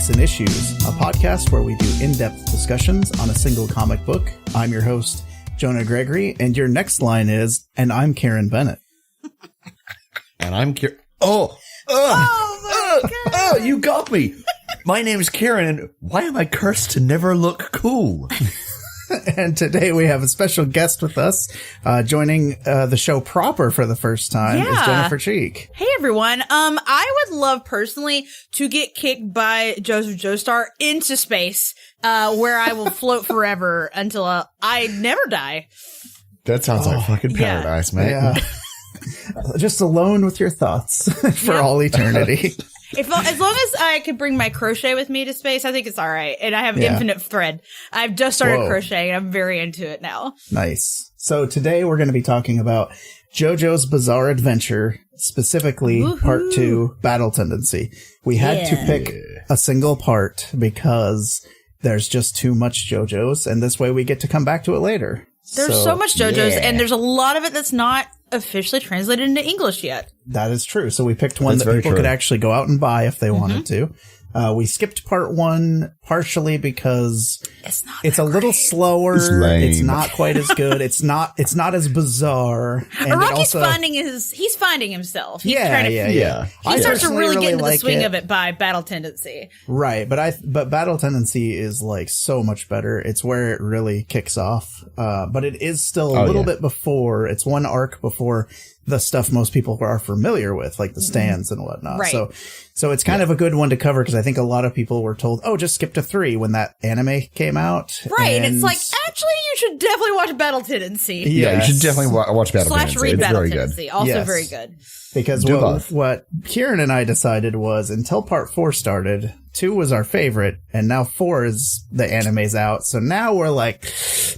Comics and Issues, a podcast where we do in-depth discussions on a single comic book. I'm your host, Jonah Gregory, and your next line is, and I'm Karen Bennett. And I'm Karen. Oh, you got me. My name's Karen, and why am I cursed to never look cool? And today we have a special guest with us, joining the show proper for the first time is Jennifer Cheek. Hey everyone. I would love personally to get kicked by Jojo Joestar into space, where I will float forever until I never die. That sounds like fucking paradise, mate. Yeah. Just alone with your thoughts for all eternity. As long as I can bring my crochet with me to space, I think it's all right. And I have infinite thread. I've just started crocheting. I'm very into it now. Nice. So today we're going to be talking about JoJo's-bizarre-adventure, specifically Part 2, Battle-Tendency. We had to pick a single part because there's just too much JoJo's, and this way we get to come back to it later. There's so much JoJo's, and there's a lot of it that's not officially translated into English yet. That is true. So we picked one that people could actually go out and buy if they wanted to. We skipped part 1 partially because it's a little slower. It's not quite as good. It's not as bizarre. And Araki's he's finding himself. He's He starts to really get into the swing of it by Battle Tendency. Right, but Battle Tendency is like so much better. It's where it really kicks off. But it is still a little bit before. It's one arc before the stuff most people are familiar with, like the stands and whatnot. Right. So it's kind of a good one to cover because I think a lot of people were told, just skip to 3 when that anime came out. Right. And it's like, actually, you should definitely watch Battle Tendency. Yeah, you should definitely watch Battle Tendency. / read Battle Tendency. Also very good. Because what Kieran and I decided was until part 4 started, 2 was our favorite, and now 4 is the anime's out. So now we're like,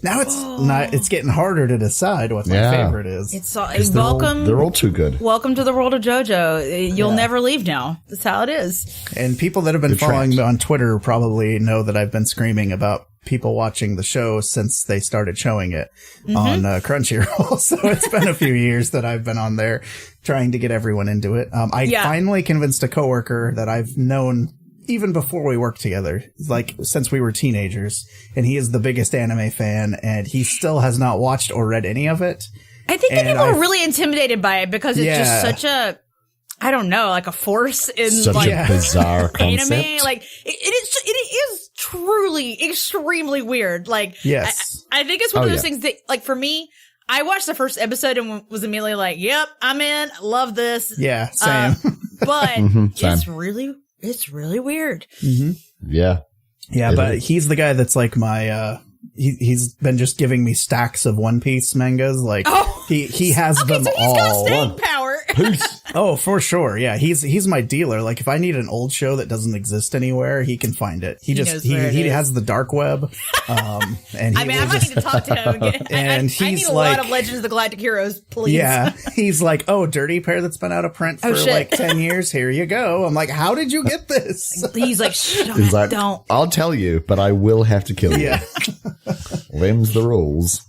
it's getting harder to decide what my favorite is. It's welcome. They're all too good. Welcome to the world of JoJo. You'll never leave now. That's how it is. And people that have been following me on Twitter probably know that I've been screaming about people watching the show since they started showing it on Crunchyroll. So it's been a few years that I've been on there trying to get everyone into it. I finally convinced a coworker that I've known even before we worked together, like since we were teenagers, and he is the biggest anime fan, and he still has not watched or read any of it. I think that people are really intimidated by it because it's just such a, I don't know, like a force in such a bizarre concept. Anime. Like it is truly extremely weird. Like, I think it's one of those things that, like, for me, I watched the first episode and was immediately like, "Yep, I'm in. Love this." Yeah, same. But it's really weird. Yeah, but he's the guy that's like my. He's been just giving me stacks of One Piece mangas. Like he has them so all. He's got staying power. Oh, for sure. Yeah, he's my dealer. Like if I need an old show that doesn't exist anywhere, he can find it. He has the dark web. And I might need to talk to him again. And I need a lot of Legends of the Galactic Heroes, please. Yeah, he's like, dirty pair that's been out of print for like 10 years. Here you go. I'm like, how did you get this? He's like, don't. I'll tell you, but I will have to kill you. Yeah. Them's the rules.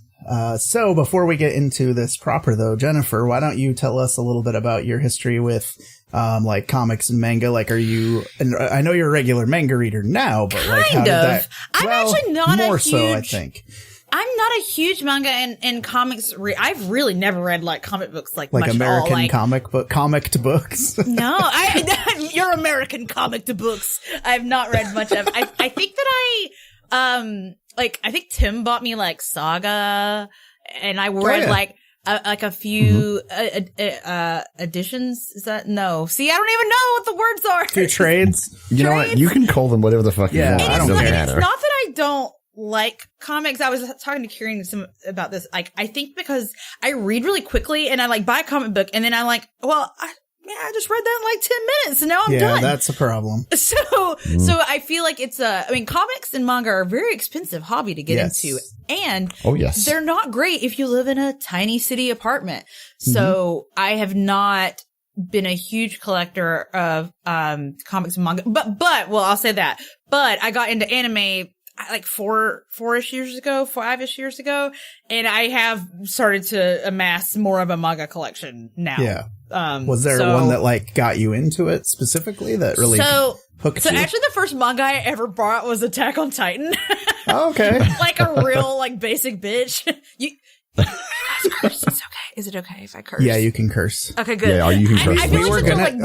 So before we get into this proper though, Jennifer, why don't you tell us a little bit about your history with, like comics and manga? Like, and I know you're a regular manga reader now, but like, how did that? I'm actually not more so, I think. I'm not a huge manga and comics. I've really never read like comic books like much American at all. comic to books. No, you're American comic to books. I've not read much of. I think that I think Tim bought me like Saga, and I read like a few editions. Is that no? See, I don't even know what the words are. Few trades. You know what? You can call them whatever the fuck you want. I don't care. It's not that I don't like comics. I was talking to Kieran about this. Like, I think because I read really quickly, and I like buy a comic book, and then I'm like, well, I just read that in like 10 minutes and now I'm done. Yeah, that's a problem. So I feel like comics and manga are a very expensive hobby to get into. And they're not great if you live in a tiny city apartment. So I have not been a huge collector of comics and manga. But I'll say that. But I got into anime, like 5-ish years ago. And I have started to amass more of a manga collection now. Yeah. Was there one that like got you into it specifically that really hooked you? Actually the first manga I ever bought was Attack on Titan. Oh, okay. Like a real like basic bitch. It's okay. Is it okay if I curse? Yeah, you can curse. Okay, good. Yeah, you can curse. I feel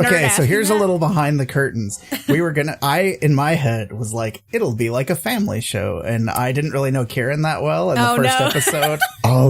okay, so here's a little behind the curtains. In my head was like, it'll be like a family show. And I didn't really know Kieran that well in the first episode.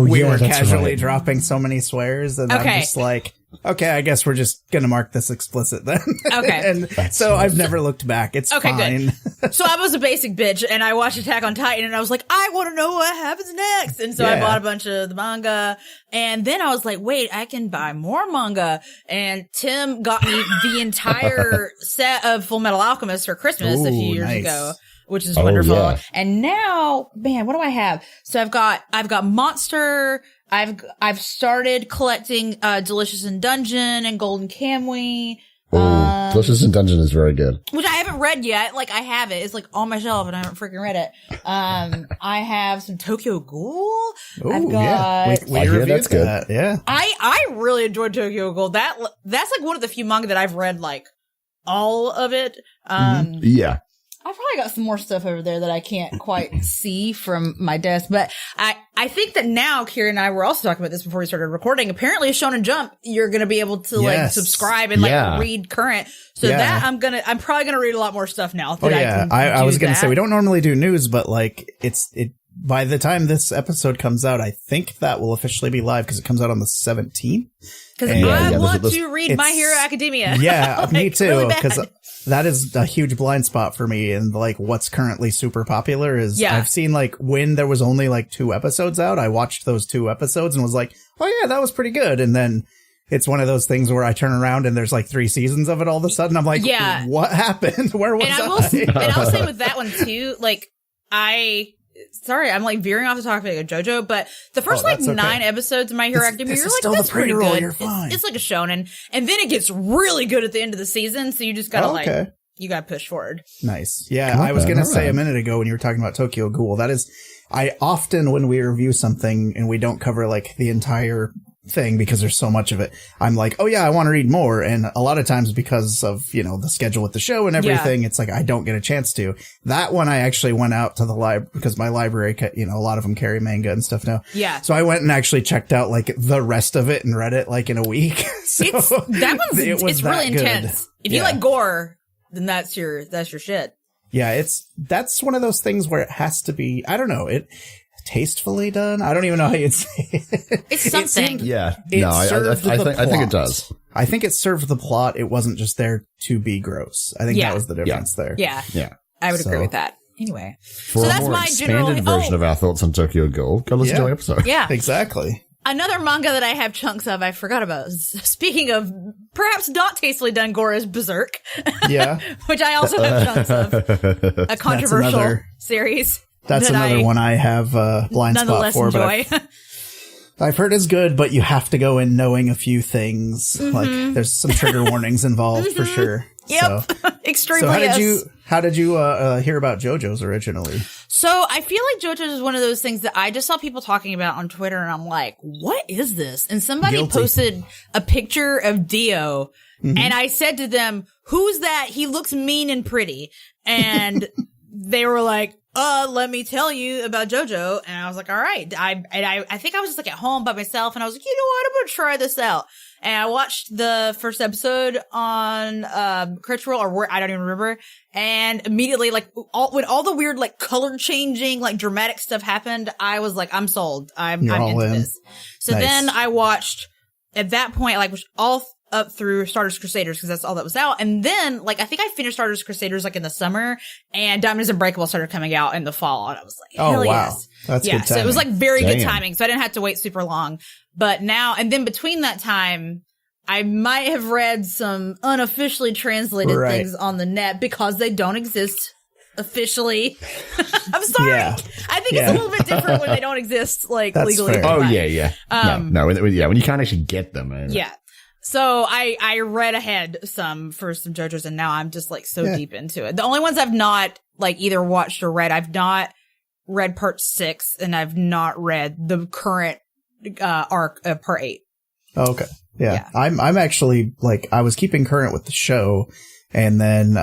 We were casually dropping so many swears. And I'm just like, okay, I guess we're just going to mark this explicit then. Okay. And so I've never looked back. It's fine. Good. So I was a basic bitch and I watched Attack on Titan and I was like, I want to know what happens next. And so I bought a bunch of the manga and then I was like, wait, I can buy more manga. And Tim got me the entire set of Full Metal Alchemist for Christmas a few years ago. Which is wonderful. Yeah. And now, man, what do I have? So I've got Monster. I've started collecting, Delicious in Dungeon and Golden Kamui. Delicious in Dungeon is very good. Which I haven't read yet. Like, I have it. It's like on my shelf and I haven't freaking read it. I have some Tokyo Ghoul. I've got. We reviewed that's good. That. Yeah. I really enjoyed Tokyo Ghoul. That's like one of the few manga that I've read, like, all of it. Yeah. I've probably got some more stuff over there that I can't quite see from my desk, but I think that now, Kira and I were also talking about this before we started recording. Apparently, Shonen Jump, you're going to be able to like subscribe and like read current. So that I'm probably going to read a lot more stuff now. I was going to say we don't normally do news, but like by the time this episode comes out, I think that will officially be live because it comes out on the 17th. Because I want to read My Hero Academia. Yeah, like, me too. really Because that is a huge blind spot for me. And like what's currently super popular is I've seen like when there was only like 2 episodes out, I watched those 2 episodes and was like, oh yeah, that was pretty good. And then it's one of those things where I turn around and there's like 3 seasons of it all of a sudden. I'm like, what happened? Where was I? And I'll say with that one too, like sorry, I'm like veering off the topic of JoJo, but the first 9 episodes of My Hero Academia, you're like, that's pretty good. You're fine. It's like a shonen. And then it gets really good at the end of the season. So you just gotta you gotta push forward. Nice. Yeah. I was going to say a minute ago when you were talking about Tokyo Ghoul, that is, I often, when we review something and we don't cover like the entire thing because there's so much of it, I'm like, oh yeah, I want to read more. And a lot of times because of, the schedule with the show and everything, it's like I don't get a chance to. That one I actually went out to the library because my library, a lot of them carry manga and stuff now. Yeah. So I went and actually checked out like the rest of it and read it like in a week. So it's really intense. If you like gore, then that's your shit. Yeah, that's one of those things where it has to be, I don't know, tastefully done. I don't even know how you'd say it. It's something. I think it does. I think it served the plot. It wasn't just there to be gross. I think that was the difference there. Yeah. I would agree with that. Anyway. For a more expanded version of our thoughts on Tokyo Ghoul, go listen to our episode. Yeah. Exactly. Another manga that I have chunks of, I forgot about. Speaking of perhaps not tastefully done gore, is Berserk. Yeah. Which I also have chunks of. A controversial series. That's another one I have a blind spot for. But I've heard it's good, but you have to go in knowing a few things. Like there's some trigger warnings involved for sure. Yep. So, extremely. So how did you hear about JoJo's originally? So I feel like JoJo's is one of those things that I just saw people talking about on Twitter and I'm like, what is this? And somebody posted a picture of Dio and I said to them, who's that? He looks mean and pretty. And they were like, let me tell you about JoJo. And I was like, all right. I think I was just like at home by myself and I was like, you know what? I'm going to try this out. And I watched the first episode on, Crunchyroll or where, I don't even remember. And immediately, like, when all the weird, like, color changing, like, dramatic stuff happened, I was like, I'm sold. I'm into this. So then I watched, at that point, like, all up through Stardust Crusaders because that's all that was out. And then, like, I think I finished Stardust Crusaders, like, in the summer and Diamonds Unbreakable started coming out in the fall. And I was like, hell yes. That's good timing. So it was, like, very good timing. So I didn't have to wait super long. But now, and then between that time, I might have read some unofficially translated things on the net because they don't exist officially. I'm sorry. Yeah. I think it's a little bit different when they don't exist, like, that's legally. Fair. Oh, yeah. When you can't actually get them. Yeah. So I read ahead for some JoJo's and now I'm just like so deep into it. The only ones I've not like either watched or read, I've not read part 6 and I've not read the current arc of part 8. Oh, okay. Yeah. I'm actually like, I was keeping current with the show, and then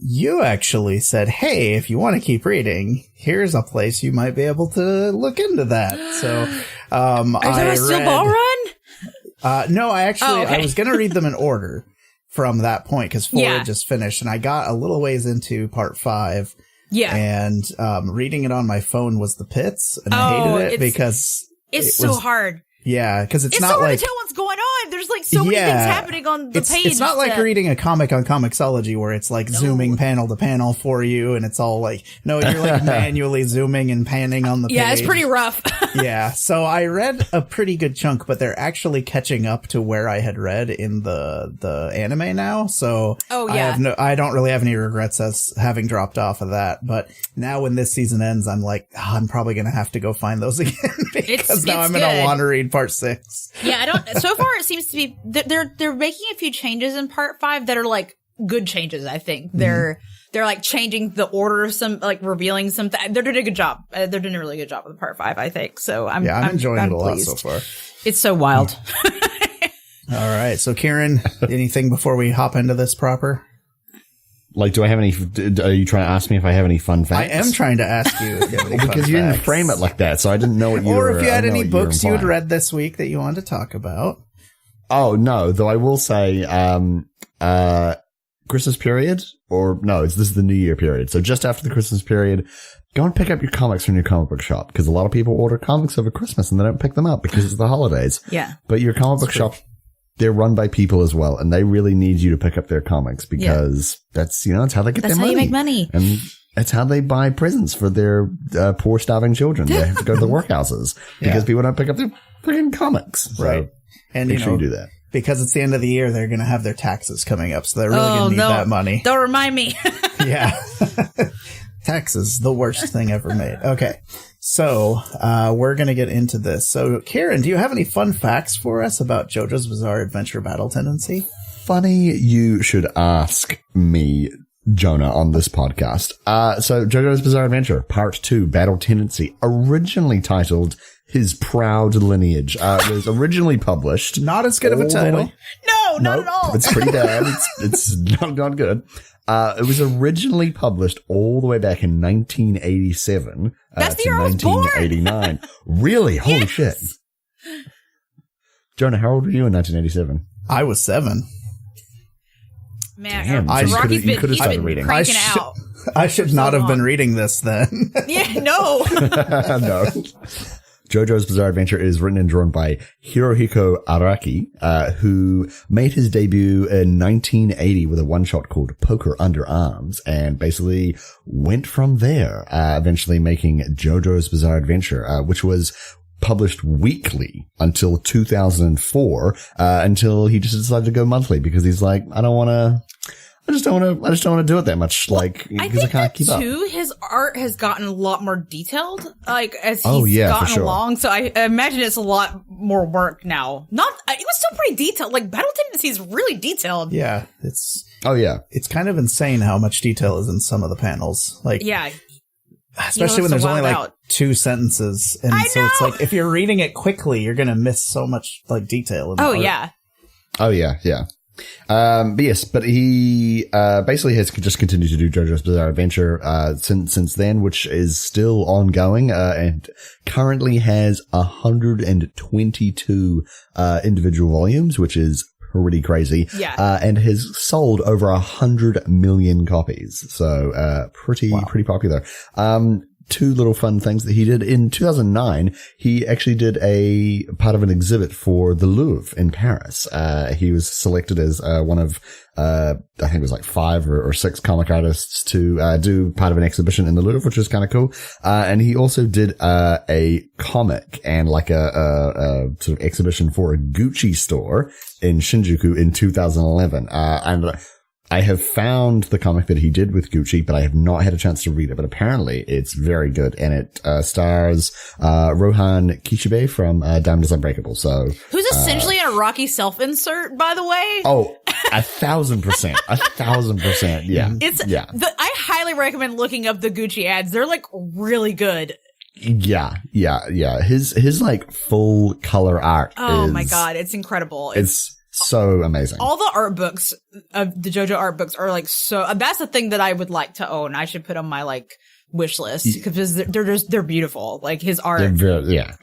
you actually said, hey, if you want to keep reading, here's a place you might be able to look into that. So Is there a Steel Ball Run? No, I was going to read them in order from that point, because 4 had just finished, and I got a little ways into part 5. Yeah. And reading it on my phone was the pits, and I hated it because it's so hard. Yeah, because it's not so hard like to tell what's going on. There's like so many things happening on the page. It's not like reading a comic on Comixology where it's like zooming panel to panel for you, and it's all like, no, you're like manually zooming and panning on the page. Yeah, it's pretty rough. Yeah, so I read a pretty good chunk, but they're actually catching up to where I had read in the anime now. So I don't really have any regrets as having dropped off of that. But now when this season ends, I'm like, I'm probably gonna have to go find those again because now I'm gonna want to read part 6. Yeah, I don't. So far, it seems to be they're making a few changes in part 5 that are like good changes. I think they're like changing the order of some, like revealing something. They're doing a good job. They're doing a really good job with part 5. I think so. I'm enjoying it a pleased. lot so far. It's so wild. All right, so Kieran, anything before we hop into this proper? Like, do I have any? Are you trying to ask me if I have any fun facts? I am trying to ask you if you have any fun because you didn't frame it like that, so I didn't know what you were. Or if you had any books you had read this week that you wanted to talk about. Oh no, though I will say, Christmas period, or no, this is the New Year period. So just after the Christmas period, go and pick up your comics from your comic book shop, because a lot of people order comics over Christmas and they don't pick them up because it's the holidays. Yeah, but your comic book shop, they're run by people as well, and they really need you to pick up their comics because that's, it's how they get their money. That's how you make money. And it's how they buy presents for their poor, starving children. They have to go to the workhouses because people don't pick up their freaking comics. Right. So and make sure you do that. Because it's the end of the year, they're going to have their taxes coming up, so they're really going to need that money. Don't remind me. Yeah. Taxes, the worst thing ever made. Okay. So, we're going to get into this. So, Kieran, do you have any fun facts for us about JoJo's Bizarre Adventure Battle-Tendancy? Funny you should ask me, Jonah, on this podcast. So JoJo's Bizarre Adventure, Part 2, Battle-Tendancy, originally titled His Proud Lineage, was originally published. Not as good of a title. No, not at all. It's pretty bad. It's not good. It was originally published all the way back in 1987. That's the year I was born. 1989. Really? Holy shit. Jonah, how old were you in 1987? I was 7. Man, Rocky's been reading. Cranking out. I should not have been reading this then. Yeah, no. No. JoJo's Bizarre Adventure is written and drawn by Hirohiko Araki, who made his debut in 1980 with a one-shot called Poker Under Arms, and basically went from there, eventually making JoJo's Bizarre Adventure, which was published weekly until 2004, until he just decided to go monthly because he's like, I just don't want to do it that much, because I can't keep up. Too, his art has gotten a lot more detailed, as he's gotten along. So I imagine it's a lot more work now. It was still pretty detailed. Like, Battle-Tendancy is really detailed. Yeah, it's kind of insane how much detail is in some of the panels. Especially when there's only 2 sentences, and so it's like if you're reading it quickly, you're gonna miss so much detail. In the art. Yeah. But yes, but he basically has just continued to do JoJo's Bizarre Adventure since then, which is still ongoing, and currently has 122 individual volumes, which is pretty crazy. Yeah. And has sold over 100 million copies. So pretty popular. 2 little fun things that he did in 2009. He actually did a part of an exhibit for the Louvre in Paris. He was selected as one of I think it was 5 or 6 comic artists to do part of an exhibition in the Louvre, which was kind of cool. And he also did a comic and a sort of exhibition for a Gucci store in Shinjuku in 2011. And I have found the comic that he did with Gucci, but I have not had a chance to read it. But apparently it's very good, and it stars Rohan Kishibe from Diamond is Unbreakable. So who's essentially a Rocky self-insert, by the way. Oh, 1,000%, 1,000%. Yeah, I highly recommend looking up the Gucci ads. They're like really good. Yeah. His like full color art. Oh my god, it's incredible. It's so amazing. All the art books of the JoJo art books are like so. That's the thing that I would like to own. I should put on my like wish list because they're beautiful. Like his art, and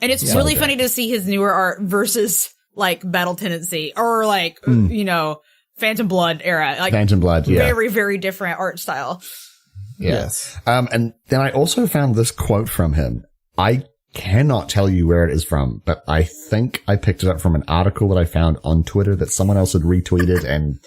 it's really funny to see his newer art versus like battle-tendancy or like Phantom Blood era. Like Phantom Blood, very very different art style. Yes. And then I also found this quote from him. I cannot tell you where it is from, but I think I picked it up from an article that I found on Twitter that someone else had retweeted. And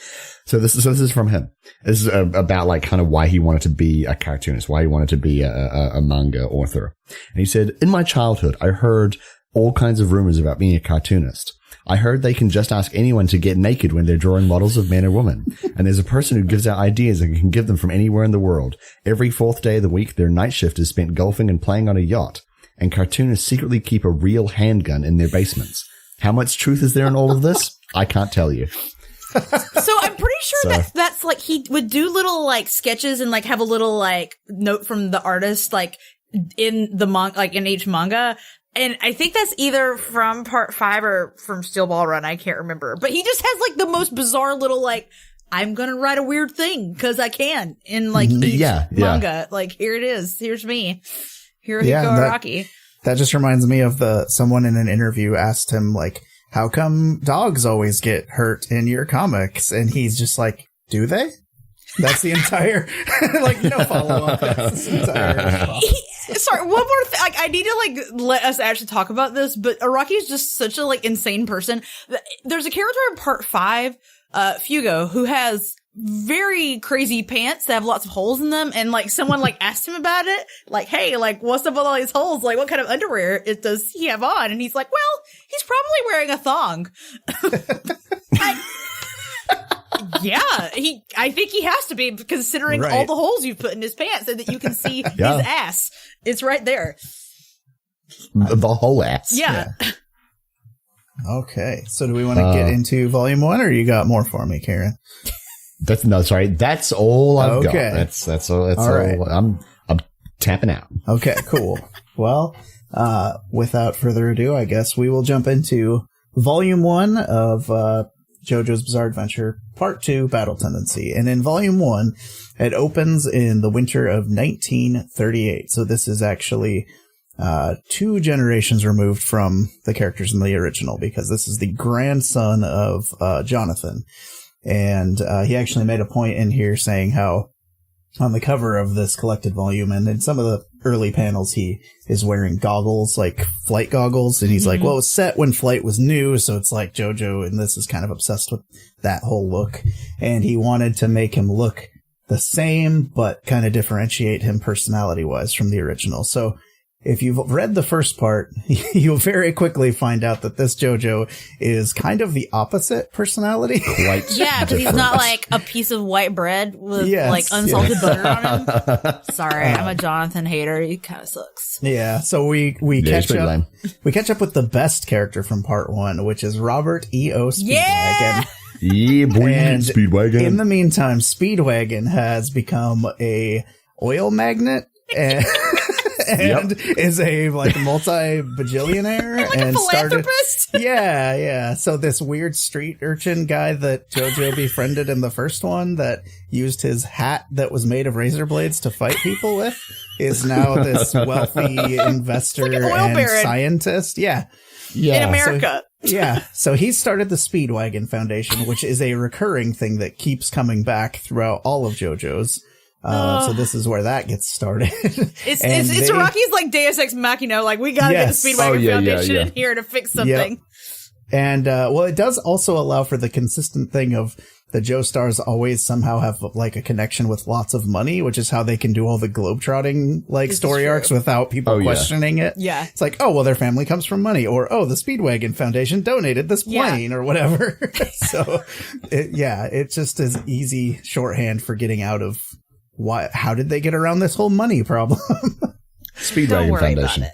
so this is from him. This is about like kind of why he wanted to be a cartoonist, why he wanted to be a manga author. And he said, "In my childhood, I heard all kinds of rumors about being a cartoonist. I heard they can just ask anyone to get naked when they're drawing models of men or women. And there's a person who gives out ideas and can give them from anywhere in the world. Every fourth day of the week, their night shift is spent golfing and playing on a yacht. And cartoonists secretly keep a real handgun in their basements. How much truth is there in all of this? I can't tell you." So I'm pretty sure that's like he would do little like sketches and like have a little like note from the artist like in the like in each manga. And I think that's either from part 5 or from Steel Ball Run. I can't remember. But he just has like the most bizarre little like, I'm gonna write a weird thing because I can in like each manga. Like, here it is. Here's me. Here you go, Rocky. That just reminds me of someone in an interview asked him like, how come dogs always get hurt in your comics? And he's just like, do they? That's the entire, like, no follow-up. That's the entire Sorry, one more thing. Like, I need to, like, let us actually talk about this, but Araki is just such a, like, insane person. There's a character in part 5, Fugo, who has very crazy pants that have lots of holes in them, and, like, someone, like, asked him about it. Like, hey, like, what's up with all these holes? Like, what kind of underwear does he have on? And he's like, well, he's probably wearing a thong. Yeah, I think he has to be, considering all the holes you've put in his pants and that you can see his ass. It's right there. The whole ass. Yeah. Okay, so do we want to get into volume 1, or you got more for me, Karen? That's all I've got. That's all. Right. I'm tapping out. Okay, cool. Well, without further ado, I guess we will jump into volume 1 of JoJo's Bizarre Adventure, Part 2, Battle Tendency. And in Volume 1, it opens in the winter of 1938. So this is actually 2 generations removed from the characters in the original, because this is the grandson of Jonathan. And he actually made a point in here saying how on the cover of this collected volume and in some of the early panels, he is wearing goggles, like flight goggles. And he's like, well, it was set when flight was new. So it's like JoJo, and this is kind of obsessed with that whole look. And he wanted to make him look the same, but kind of differentiate him personality wise from the original. So if you've read the first part, you'll very quickly find out that this JoJo is kind of the opposite personality. Quite because he's not like a piece of white bread with like unsalted butter on him. Sorry, I'm a Jonathan hater. He kind of sucks. Yeah, so we catch up. We catch up with the best character from part 1, which is Robert E.O. Speedwagon. Yeah, boy, Speedwagon. In the meantime, Speedwagon has become a oil magnet and is a like multi-bajillionaire like and a philanthropist. Yeah. So this weird street urchin guy that JoJo befriended in the first one that used his hat that was made of razor blades to fight people with is now this wealthy investor like and baron. Scientist. Yeah. In America. So he started the Speedwagon Foundation, which is a recurring thing that keeps coming back throughout all of JoJo's. So this is where that gets started. It's Araki's like Deus Ex Machina, like we gotta get the Speedwagon Foundation in here to fix something. Yep. And, well, it does also allow for the consistent thing of the Joestars always somehow have like a connection with lots of money, which is how they can do all the globetrotting like story arcs without people questioning it. Yeah. It's like, oh, well, their family comes from money, or, oh, the Speedwagon Foundation donated this plane or whatever. So it just is easy shorthand for getting out of how did they get around this whole money problem? Speedwagon Foundation.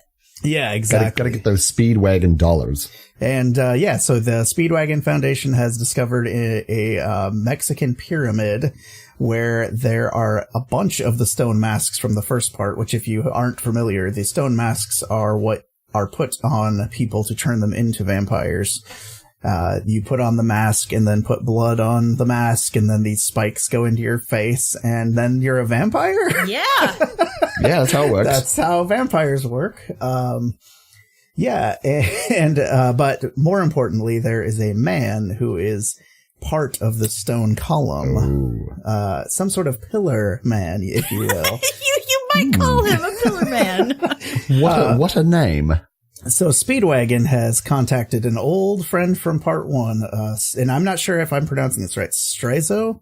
Yeah, exactly. Gotta get those Speedwagon dollars. And, so the Speedwagon Foundation has discovered a Mexican pyramid where there are a bunch of the stone masks from the first part, which if you aren't familiar, the stone masks are what are put on people to turn them into vampires. You put on the mask and then put blood on the mask, and then these spikes go into your face, and then you're a vampire? Yeah. Yeah, that's how it works. That's how vampires work. But more importantly, there is a man who is part of the stone column. Some sort of pillar man, if you will. you might call him a pillar man. What a name. So Speedwagon has contacted an old friend from part 1, and I'm not sure if I'm pronouncing this right. Straizo?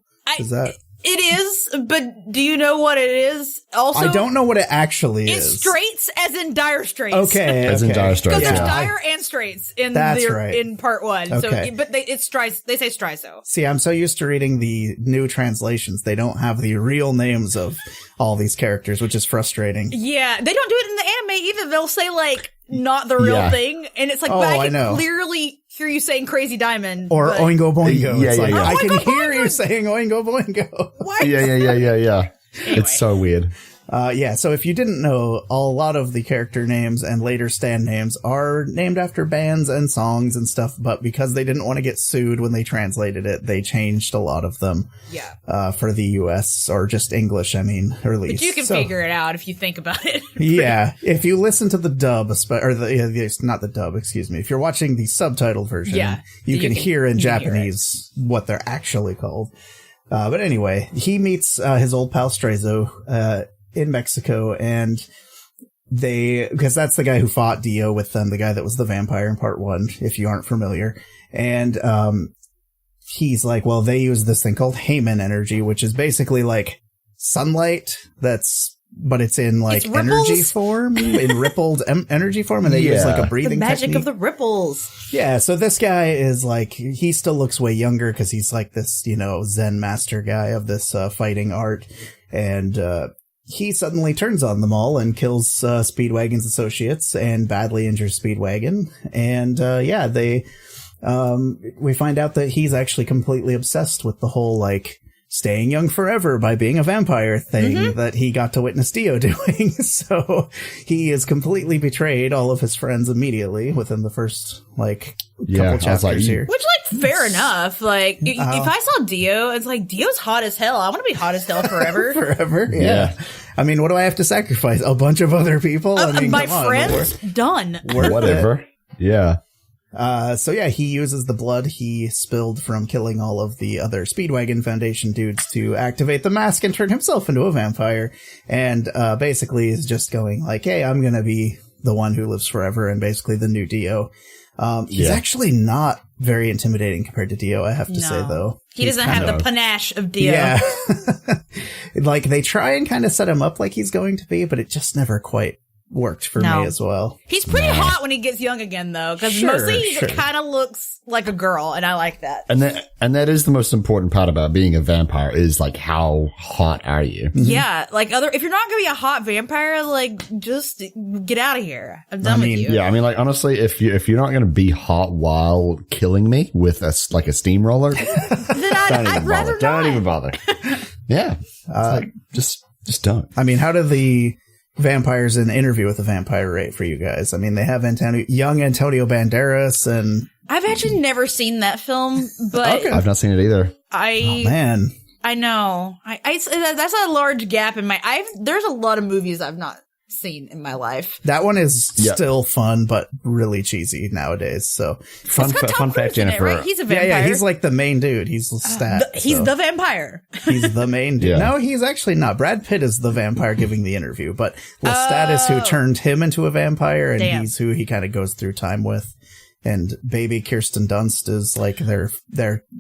It is, but do you know what it is? Also, I don't know what it actually is. It's straits, as in dire straits. Okay, as in dire straits. Because there's dire and straits in in part 1. Okay. So, but it's Strice. They say Strizo. See, I'm so used to reading the new translations, they don't have the real names of all these characters, which is frustrating. Yeah, they don't do it in the anime either. They'll say like not the real thing, and it's like, but I can clearly hear you saying Crazy Diamond or Oingo Boingo. I can hear Boingo. You saying Oingo Boingo. What? Yeah. Anyway. It's so weird. So if you didn't know, a lot of the character names and later stand names are named after bands and songs and stuff, but because they didn't want to get sued when they translated it, they changed a lot of them. Yeah. For the US or just English, release. But you can figure it out if you think about it. Yeah. If you listen to the dub, or not the dub, excuse me. If you're watching the subtitled version, you can hear in Japanese what they're actually called. But anyway, he meets his old pal Straizo in Mexico, and because that's the guy who fought Dio with them, the guy that was the vampire in part 1, if you aren't familiar. And he's like, well, they use this thing called Heyman energy, which is basically like sunlight but it's in like energy form, in rippled energy form, and they use like a breathing technique. The magic of the ripples. Yeah, so this guy is like, he still looks way younger because he's like this, Zen master guy of this fighting art, and he suddenly turns on them all and kills Speedwagon's associates and badly injures Speedwagon, and we find out that he's actually completely obsessed with the whole like staying young forever by being a vampire thing that he got to witness Dio doing. So he is completely betrayed all of his friends immediately within the first couple chapters here. Which fair enough. Like if I saw Dio, it's like Dio's hot as hell. I want to be hot as hell forever. Forever. Yeah. I mean, what do I have to sacrifice? A bunch of other people? My friends? Done. Whatever. Yeah. He uses the blood he spilled from killing all of the other Speedwagon Foundation dudes to activate the mask and turn himself into a vampire. And, basically is just going like, hey, I'm gonna be the one who lives forever and basically the new Dio. He's actually not very intimidating compared to Dio, I have to say, though. He doesn't have the panache of Dio. Yeah. They try and kind of set him up like he's going to be, but it just never quite worked for me as well. He's pretty hot when he gets young again, though, because mostly he kind of looks like a girl, and I like that. And that is the most important part about being a vampire is like, how hot are you? Yeah, if you're not gonna be a hot vampire, just get out of here. I'm done with you. Yeah, honestly, if you're not gonna be hot while killing me with a steamroller, then I'd rather not. Don't even bother. Yeah, just don't. How do the vampires in Interview with a Vampire rate for you guys? They have young Antonio Banderas, and I've actually never seen that film, but I've not seen it either. Oh man, I know. That's a large gap in my. There's a lot of movies I've not seen in my life. That one is still fun, but really cheesy nowadays. So fun fact, Jennifer. Right? He's a vampire. Yeah, he's like the main dude. He's he's the vampire. He's the main dude. No, he's actually not. Brad Pitt is the vampire giving the interview, but Lestat is who turned him into a vampire, and he's who he kind of goes through time with. and baby Kirsten Dunst is like their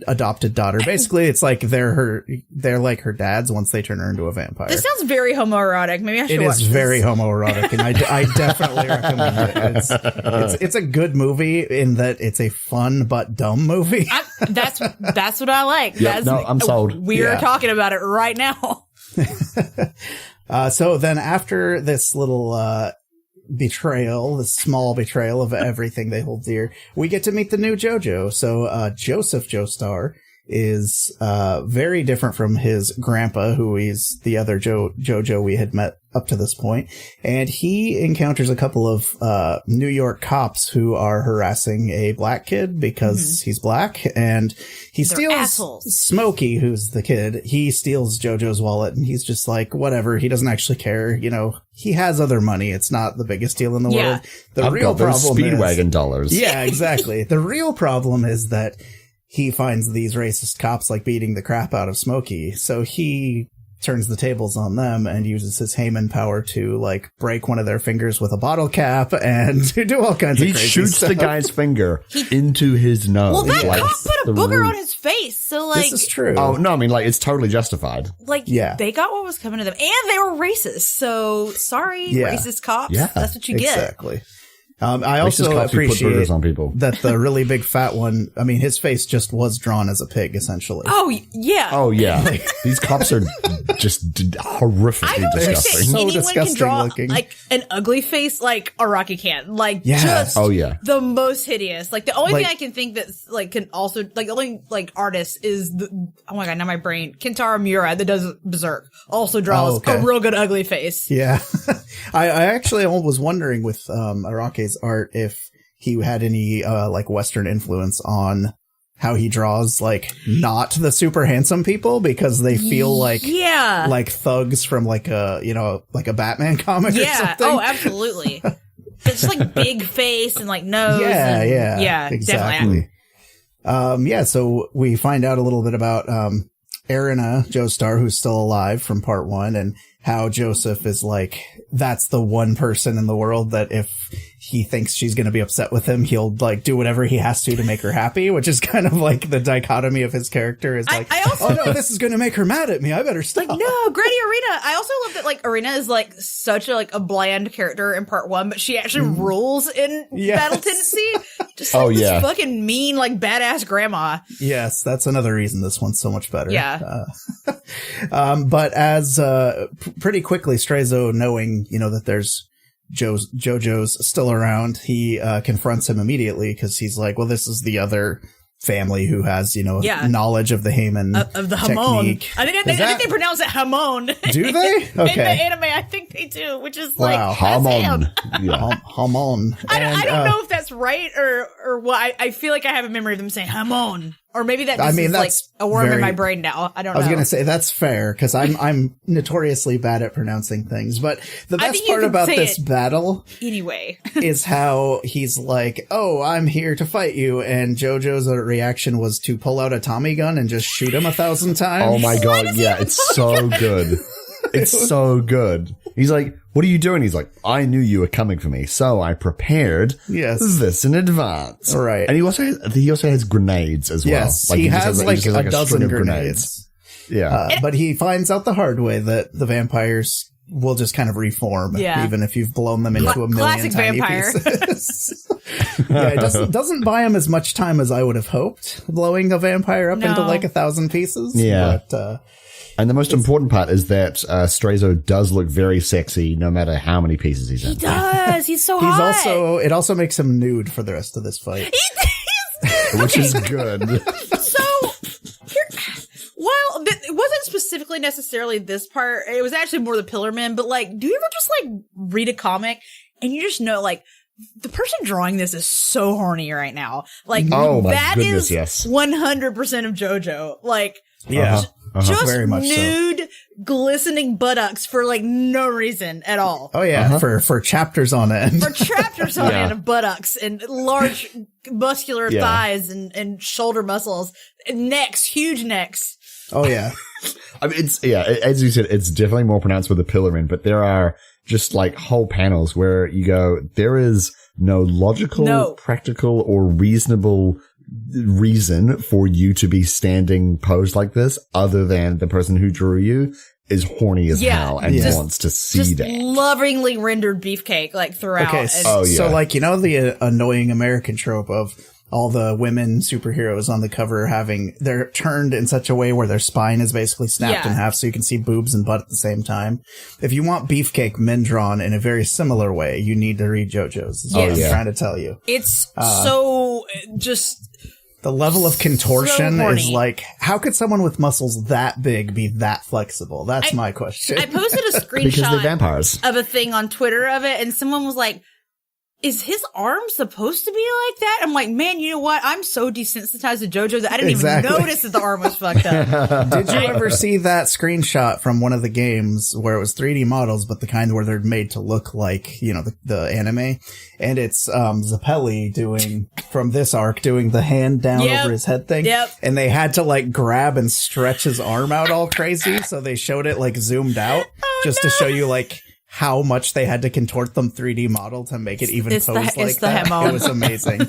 adopted daughter. Basically, it's like they're like her dads once they turn her into a vampire. This sounds very homoerotic. Maybe I should watch this. It is very homoerotic, and I definitely recommend it. It's a good movie in that it's a fun but dumb movie. That's what I like. Yeah, I'm sold. We are talking about it right now. So then after this little betrayal, the small betrayal of everything they hold dear, we get to meet the new Jojo. So Joseph Joestar is very different from his grandpa, who is the other Jojo we had met up to this point. And he encounters a couple of New York cops who are harassing a black kid because he's black, and he steals assholes. Smokey, who's the kid. He steals Jojo's wallet, and he's just like, whatever. He doesn't actually care. You know, he has other money. It's not the biggest deal in the world. I've real got those problem Speedwagon dollars. Yeah, exactly. The real problem is that he finds these racist cops like beating the crap out of Smokey. So he turns the tables on them and uses his Heyman power to like break one of their fingers with a bottle cap and to do all kinds of crazy shoots stuff. the guy's finger into his nose. Well, that like, cop put a booger on his face, so like... This is true. Oh, no, I mean, like, it's totally justified. Like, they got what was coming to them, and they were racist, so sorry, racist cops. Yeah, that's what you get. Exactly. I also appreciate on people. that the really big fat one, I mean, his face just was drawn as a pig, essentially. Oh, yeah. Oh, yeah. These cops are just horrifically disgusting. So anyone disgusting can draw, looking. like, an ugly face like Araki can. Like, just the most hideous. Like, the only thing I can think that, like, can also, like, the only, like, artist is, oh my god, now my brain, Kentaro Miura, that does Berserk, also draws a real good ugly face. Yeah. I actually was wondering with Arake's art if he had any like Western influence on how he draws like not the super handsome people, because they feel like thugs from like a, you know, like a Batman comic or something. Oh, absolutely. It's like big face and like nose. Yeah, exactly. Definitely. So we find out a little bit about Erina Joestar, who's still alive from part 1, and how Joseph is like, that's the one person in the world that if he thinks she's going to be upset with him, he'll like do whatever he has to make her happy, which is kind of like the dichotomy of his character is like, oh no, this is going to make her mad at me. I better stop. Like, no, Grady Erina. I also love that like Erina is like such a bland character in part 1, but she actually rules in battle-tendancy. Just like this fucking mean, like badass grandma. Yes, that's another reason this one's so much better. Yeah. But as pretty quickly, Straizo, knowing, you know, that there's Jojo's still around, he confronts him immediately because he's like, well, this is the other family who has, you know, knowledge of the Heyman of the Hamon. I think they pronounce it Hamon. Do they? Okay. In the anime, I think they do, which is like Hamon. Hamon. I don't know if that's right or what. I feel like I have a memory of them saying Hamon. Or maybe that just is like a worm in my brain now. I don't know. I was going to say that's fair because I'm notoriously bad at pronouncing things. But the best part about this battle anyway is how he's like, oh, I'm here to fight you. And Jojo's reaction was to pull out a Tommy gun and just shoot him 1,000 times. Oh my god. Yeah, it's so good. It's so good. He's like, what are you doing? He's like, I knew you were coming for me, so I prepared this in advance. Right. And he also has grenades as well. Yes, like he has like a dozen grenades. Yeah. But he finds out the hard way that the vampires will just kind of reform, even if you've blown them into a million tiny pieces. It doesn't buy him as much time as I would have hoped, blowing a vampire up into like 1,000 pieces. Yeah. But, and the most important part is that Straizo does look very sexy no matter how many pieces he's in. He does. He's so hot. It also makes him nude for the rest of this fight. Which is good. So, it wasn't specifically necessarily this part. It was actually more the Pillar Men, but like, do you ever just like read a comic and you just know like, the person drawing this is so horny right now. Like, that is 100% of JoJo. Like, just very much nude, glistening buttocks for like no reason at all. Oh yeah, for chapters on end. For chapters on end of buttocks and large muscular thighs and shoulder muscles, necks, huge necks. Oh yeah. I mean, as you said, it's definitely more pronounced with the Pillar Men, but there are just like whole panels where you go, there is no logical, practical, or reasonable reason for you to be standing posed like this other than the person who drew you is horny as hell and wants to see that. Lovingly rendered beefcake, like, throughout. Okay, so like, you know, the annoying American trope of all the women superheroes on the cover they're turned in such a way where their spine is basically snapped in half so you can see boobs and butt at the same time. If you want beefcake men drawn in a very similar way, you need to read JoJo's. That's what I'm trying to tell you. It's so just... The level of contortion is like, how could someone with muscles that big be that flexible? That's my question. I posted a screenshot because they're vampires. Of a thing on Twitter of it, and someone was like, is his arm supposed to be like that? I'm like, man, you know what? I'm so desensitized to JoJo that I didn't even notice that the arm was fucked up. Did you ever see that screenshot from one of the games where it was 3D models, but the kind where they're made to look like, you know, the anime? And it's Zappelli from this arc, doing the hand down over his head thing. Yep. And they had to like grab and stretch his arm out all crazy. So they showed it like zoomed out to show you like how much they had to contort them 3D model to make it even pose like that. It was amazing.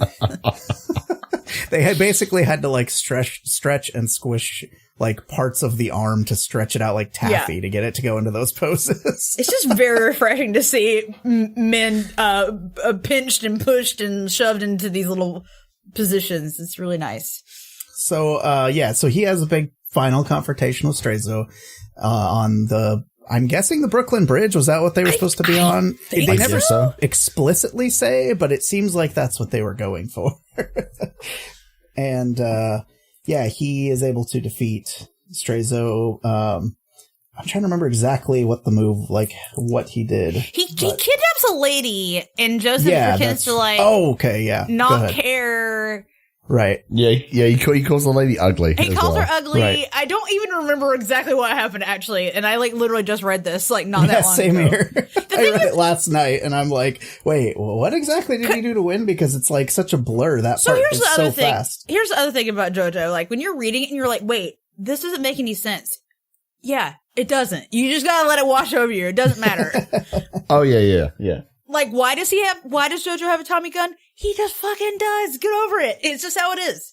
They had basically had to like stretch and squish like parts of the arm to stretch it out like taffy to get it to go into those poses. It's just very refreshing to see men pinched and pushed and shoved into these little positions. It's really nice. So so he has a big final confrontation with Straizo on the, I'm guessing the Brooklyn Bridge. Was that what they were supposed to be on? They never explicitly say, but it seems like that's what they were going for. And he is able to defeat Straizo. I'm trying to remember exactly what the move, like what he did. He kidnaps a lady, and Joseph pretends to like not care. Right. Yeah, he calls the lady ugly. He calls her ugly. Right. I don't even remember exactly what happened, actually. And I, like, literally just read this, like, not that long same ago. Here. I read it last night, and I'm like, wait, what exactly did he do to win? Because it's, like, such a blur. That part is so fast. Here's the other thing about JoJo. Like, when you're reading it and you're like, wait, this doesn't make any sense. Yeah, it doesn't. You just gotta let it wash over you. It doesn't matter. Oh, yeah. Like, why does JoJo have a Tommy gun? He just fucking does. Get over it. It's just how it is.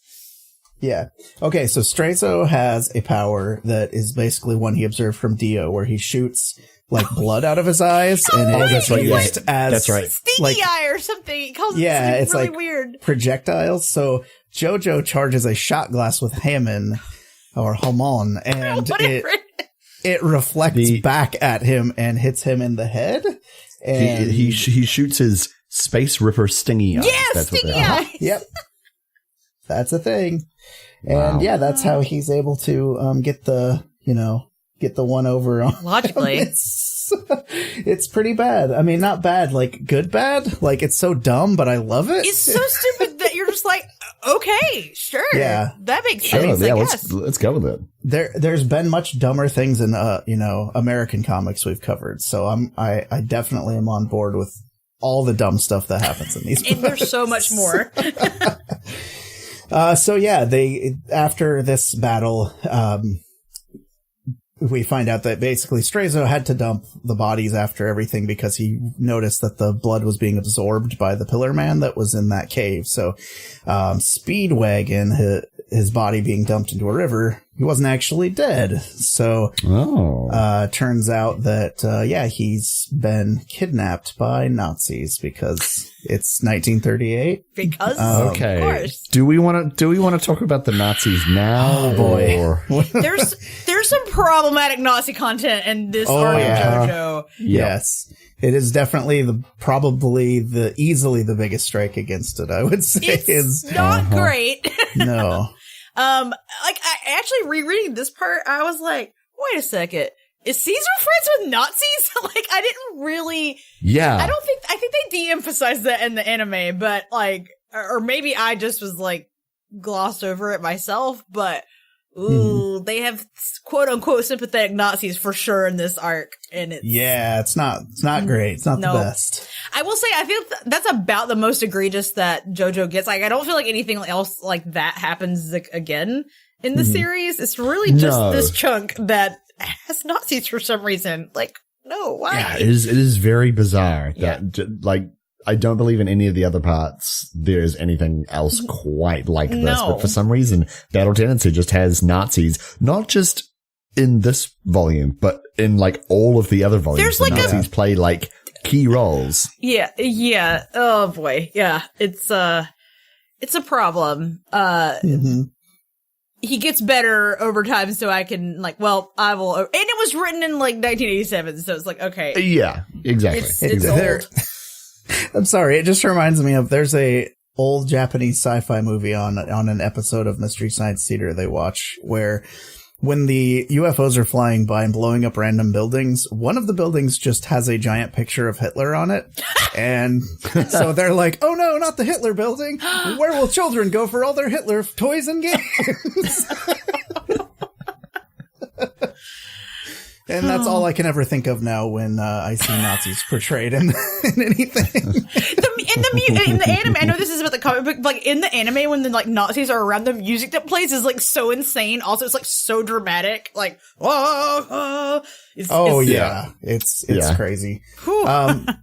Yeah. Okay, so Straizo has a power that is basically one he observed from Dio, where he shoots, like, blood out of his eyes, and it's used as... Stinky eye or something. He calls it's really like weird. Projectiles. So Jojo charges a shot glass with Hammond, or Hamon, and it reflects back at him and hits him in the head. And he shoots his Space Ripper stingy eyes. Yeah, stingy eyes. Yep. That's a thing. And that's how he's able to get the one over on logically. It's pretty bad. I mean, not bad, like good bad. Like, it's so dumb, but I love it. It's so stupid that you're just like, okay, sure. Yeah. That makes sense. Yeah, let's go with it. There's been much dumber things in American comics we've covered. So I definitely am on board with all the dumb stuff that happens in these books. And there's so much more. They after this battle, we find out that basically Straizo had to dump the bodies after everything because he noticed that the blood was being absorbed by the Pillar Man that was in that cave. So, Speedwagon, his body being dumped into a river, he wasn't actually dead. So, turns out that, he's been kidnapped by Nazis because it's 1938. Because, okay. Of course. Do we want to talk about the Nazis now? Oh, boy. Or? There's some problematic Nazi content in this arc of JoJo. Yes. It is definitely easily the biggest strike against it, I would say. It's not great. No. Like, I actually rereading this part, I was like, wait a second. Is Caesar friends with Nazis? Like, I didn't really. Yeah. I think they de-emphasized that in the anime, but like, or maybe I just was like, glossed over it myself, but they have quote unquote sympathetic Nazis for sure in this arc. And it's not great. It's not the best. I will say, I feel that's about the most egregious that JoJo gets. Like, I don't feel like anything else like that happens again in the series. It's really just this chunk that has Nazis for some reason. Like, no, why? Yeah, it is very bizarre that, like, I don't believe in any of the other parts there's anything else quite like this. But for some reason, Battle-Tendency just has Nazis, not just in this volume, but in like all of the other volumes. There's like Nazis play like key roles. Yeah. Oh boy. Yeah. It's a problem. He gets better over time, so I can I will. And it was written in like 1987, so it's like, okay. Yeah, exactly. It's old. I'm sorry. It just reminds me of there's a old Japanese sci-fi movie on an episode of Mystery Science Theater they watch where when the UFOs are flying by and blowing up random buildings, one of the buildings just has a giant picture of Hitler on it. And so they're like, oh no, not the Hitler building. Where will children go for all their Hitler toys and games? And that's all I can ever think of now when I see Nazis portrayed in anything. In the anime, I know this is about the comic book, but like in the anime when the like Nazis are around, the music that plays is like so insane. Also, it's like so dramatic. Like, whoa, it's crazy.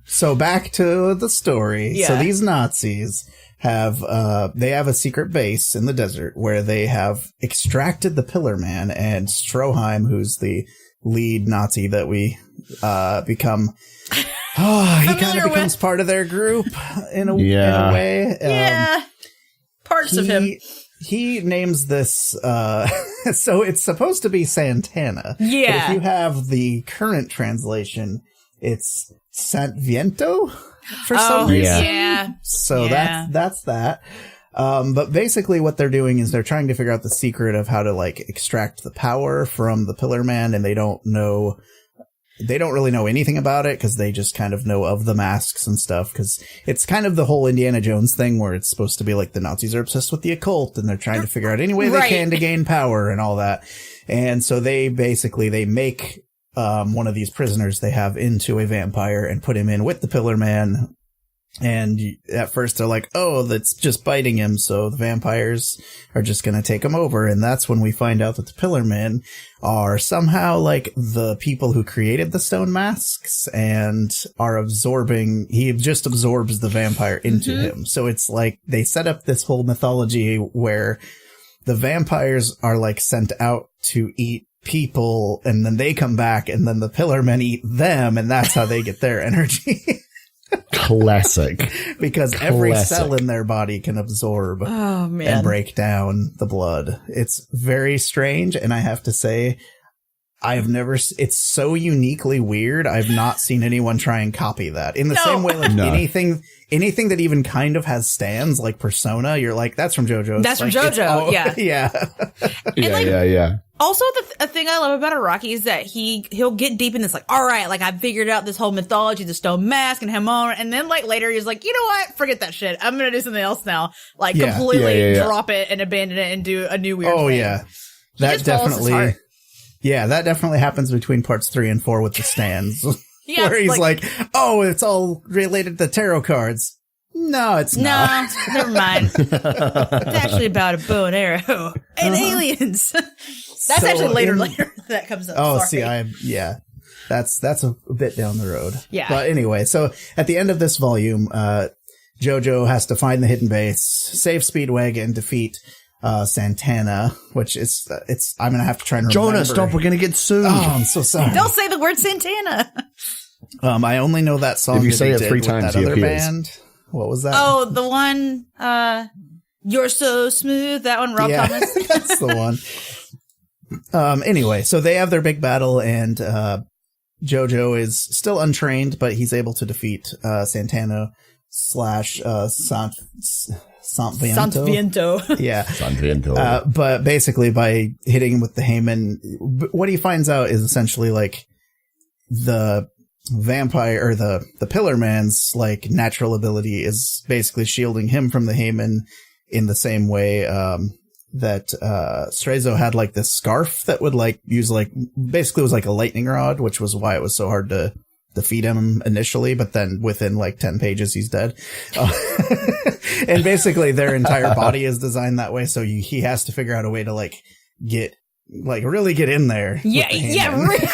So back to the story. Yeah. So these Nazis have a secret base in the desert where they have extracted the Pillar Man, and Stroheim, who's the lead Nazi that we become. He kind of becomes part of their group in a way. Parts of him. He names this, so it's supposed to be Santana. Yeah. But if you have the current translation, it's Santviento for some reason. Yeah. So that's that. But basically what they're doing is they're trying to figure out the secret of how to like extract the power from the Pillar Man, and they don't really know anything about it because they just kind of know of the masks and stuff, because it's kind of the whole Indiana Jones thing where it's supposed to be like the Nazis are obsessed with the occult and they're trying to figure out any way they can to gain power and all that. And so they make one of these prisoners they have into a vampire and put him in with the Pillar Man. And at first they're like, oh, that's just biting him, so the vampires are just going to take him over. And that's when we find out that the Pillar Men are somehow like the people who created the stone masks and he just absorbs the vampire into him. So it's like they set up this whole mythology where the vampires are like sent out to eat people, and then they come back, and then the Pillar Men eat them, and that's how they get their energy. Classic. Because every cell in their body can absorb and break down the blood. It's very strange, and I have to say, it's so uniquely weird. I've not seen anyone try and copy that. In the same way, like anything that even kind of has stands, like Persona, you're like, that's from JoJo. That's from JoJo, yeah. Also, the thing I love about Araki is that he'll get deep in this, like, all right, like, I figured out this whole mythology, the stone mask and Hamon, and then, like, later he's like, you know what? Forget that shit. I'm gonna do something else now. Like, completely drop it and abandon it and do a new weird thing. Yeah. That definitely happens between parts 3 and 4 with the stands. Where he's like, oh, it's all related to tarot cards. No, it's not. No, never mind. It's actually about a bow and arrow and aliens. That's actually later that comes up. Oh, sorry. That's a bit down the road. Yeah. But anyway, so at the end of this volume, Jojo has to find the hidden base, save Speedwagon, defeat Santana, which I'm gonna have to try and remember. Jonah, stop, we're gonna get sued. Oh, I'm so sorry. Don't say the word Santana. I only know that song. If you say it 3 times, that other band. What was that? Oh, the one, You're So Smooth, that one, Rob Thomas. That's the one. Anyway, so they have their big battle, and Jojo is still untrained, but he's able to defeat Santana / Santviento. Yeah. Santviento. But basically by hitting him with the Haman, what he finds out is essentially like the vampire or the Pillar Man's like natural ability is basically shielding him from the Haman in the same way that Straizo had like this scarf that would like use like basically was like a lightning rod, which was why it was so hard to defeat him initially, but then within like 10 pages he's dead. And basically their entire body is designed that way, so he has to figure out a way to like get like really get in there. Yeah, really.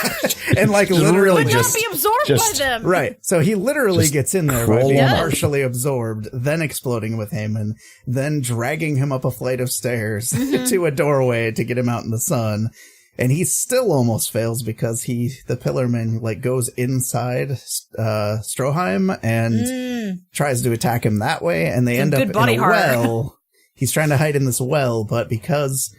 And like literally but not be absorbed by them. Right. So he literally gets in there by being Yeah. partially absorbed, then exploding with him, and then dragging him up a flight of stairs to a doorway to get him out in the sun. And he still almost fails because the Pillarman like goes inside Stroheim and tries to attack him that way, and they end up in a well. He's trying to hide in this well, but because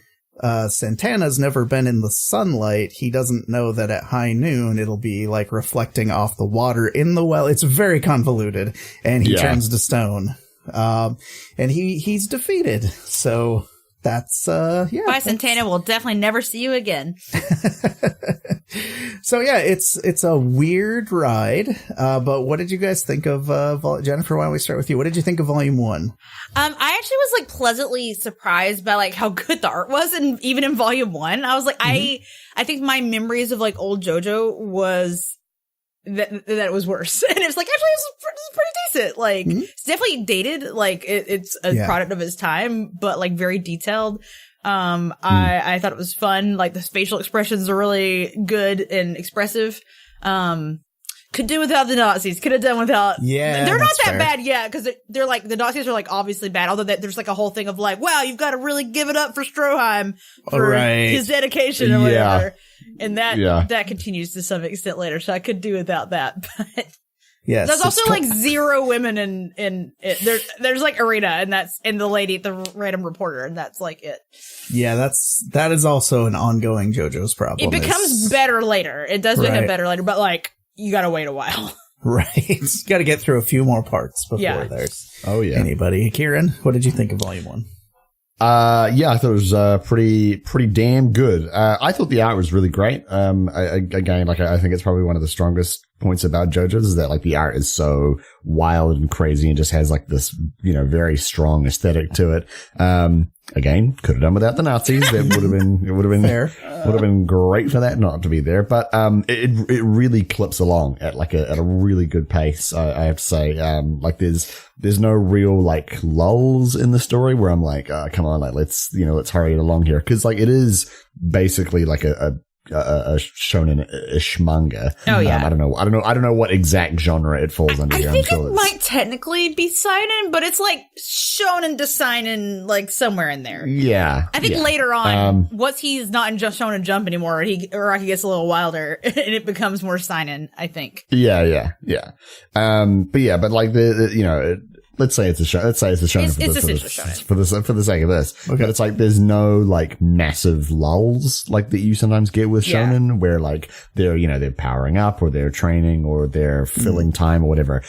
Santana's never been in the sunlight, he doesn't know that at high noon it'll be like reflecting off the water in the well. It's very convoluted, and he turns to stone. And he's defeated. So that's Bye, Santana. We'll definitely never see you again. So yeah, it's a weird ride. But what did you guys think of Jennifer? Why don't we start with you? What did you think of Volume 1? I actually was like pleasantly surprised by like how good the art was, and even in Volume 1, I was like, I think my memories of like old JoJo was that it was worse, and it was like actually it was pretty decent. Like it's definitely dated, like it's a product of its time, but like very detailed. I thought it was fun. Like the facial expressions are really good and expressive. Could do without the Nazis. Could have done without. Yeah, they're not that bad yet, because they're like the Nazis are like obviously bad. Although there's like a whole thing of like, wow, you've got to really give it up for Stroheim for his dedication or whatever. And that continues to some extent later. So I could do without that, but. Yes, there's also like zero women in it. There's like Arena, and the lady, the random reporter, and that's like it. Yeah, that is also an ongoing JoJo's problem. It becomes better later. It does become better later, but like you gotta wait a while. Right. Got to get through a few more parts before there's anybody. Kieran, what did you think of Volume 1? I thought it was pretty damn good. I thought the art was really great. Again, like I think it's probably one of the strongest points about JoJo's is that like the art is so wild and crazy and just has like this, very strong aesthetic to it. Again, could have done without the Nazis. It would have been fair. Would have been great for that not to be there. But, it really clips along at a really good pace. I have to say, like there's no real like lulls in the story where I'm like, come on, like let's hurry it along here. Cause like it is basically like a shonen-ish manga. Oh yeah. I don't know what exact genre it falls under. I here. think I'm sure it might technically be seinen, but it's like shonen to seinen, like somewhere in there. Yeah. I think later on, once he's not in just Shonen Jump anymore, he gets a little wilder and it becomes more seinen, I think. Yeah. But like let's say it's a show. Let's say it's a shonen for the sake of this. Okay. But it's like there's no like massive lulls like that you sometimes get with shonen where like they're powering up or they're training or they're filling time or whatever.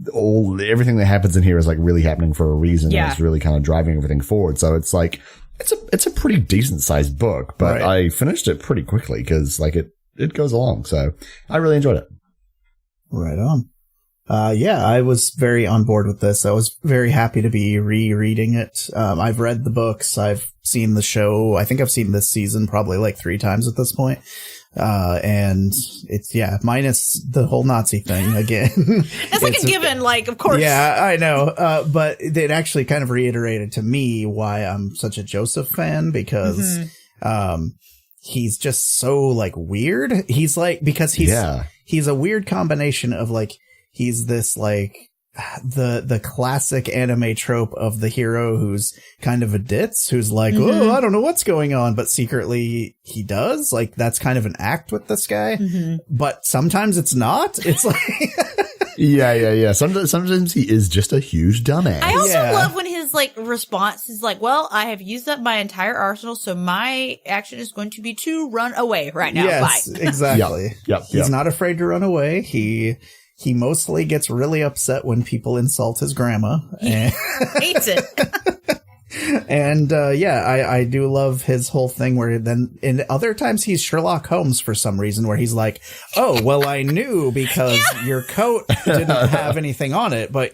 Everything that happens in here is like really happening for a reason. And it's really kind of driving everything forward. So it's like it's a pretty decent sized book, but I finished it pretty quickly because like it goes along. So I really enjoyed it. Right on. I was very on board with this. I was very happy to be rereading it. I've read the books. I've seen the show. I think I've seen this season probably like 3 times at this point. And it's, minus the whole Nazi thing again. That's like a given, like, of course. Yeah, I know. But it actually kind of reiterated to me why I'm such a Joseph fan because, he's just so like weird. He's like, because he's a weird combination of like, he's this like the classic anime trope of the hero who's kind of a ditz, who's like, oh, I don't know what's going on, but secretly he does. Like that's kind of an act with this guy, but sometimes it's not. It's like, yeah. Sometimes he is just a huge dumbass. I also love when his like response is like, well, I have used up my entire arsenal, so my action is going to be to run away right now. Yes, bye. Exactly. Yep. He's not afraid to run away. He mostly gets really upset when people insult his grandma. And hates it. And I do love his whole thing where then in other times he's Sherlock Holmes for some reason where he's like, oh, well, I knew because your coat didn't have anything on it, but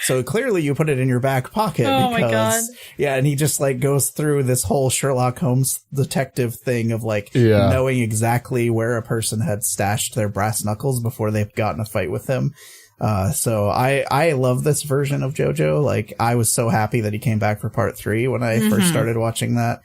so clearly you put it in your back pocket. Oh my God. Yeah. And he just like goes through this whole Sherlock Holmes detective thing of like knowing exactly where a person had stashed their brass knuckles before they've gotten a fight with him. So I love this version of JoJo. Like I was so happy that he came back for part 3 when I first started watching that.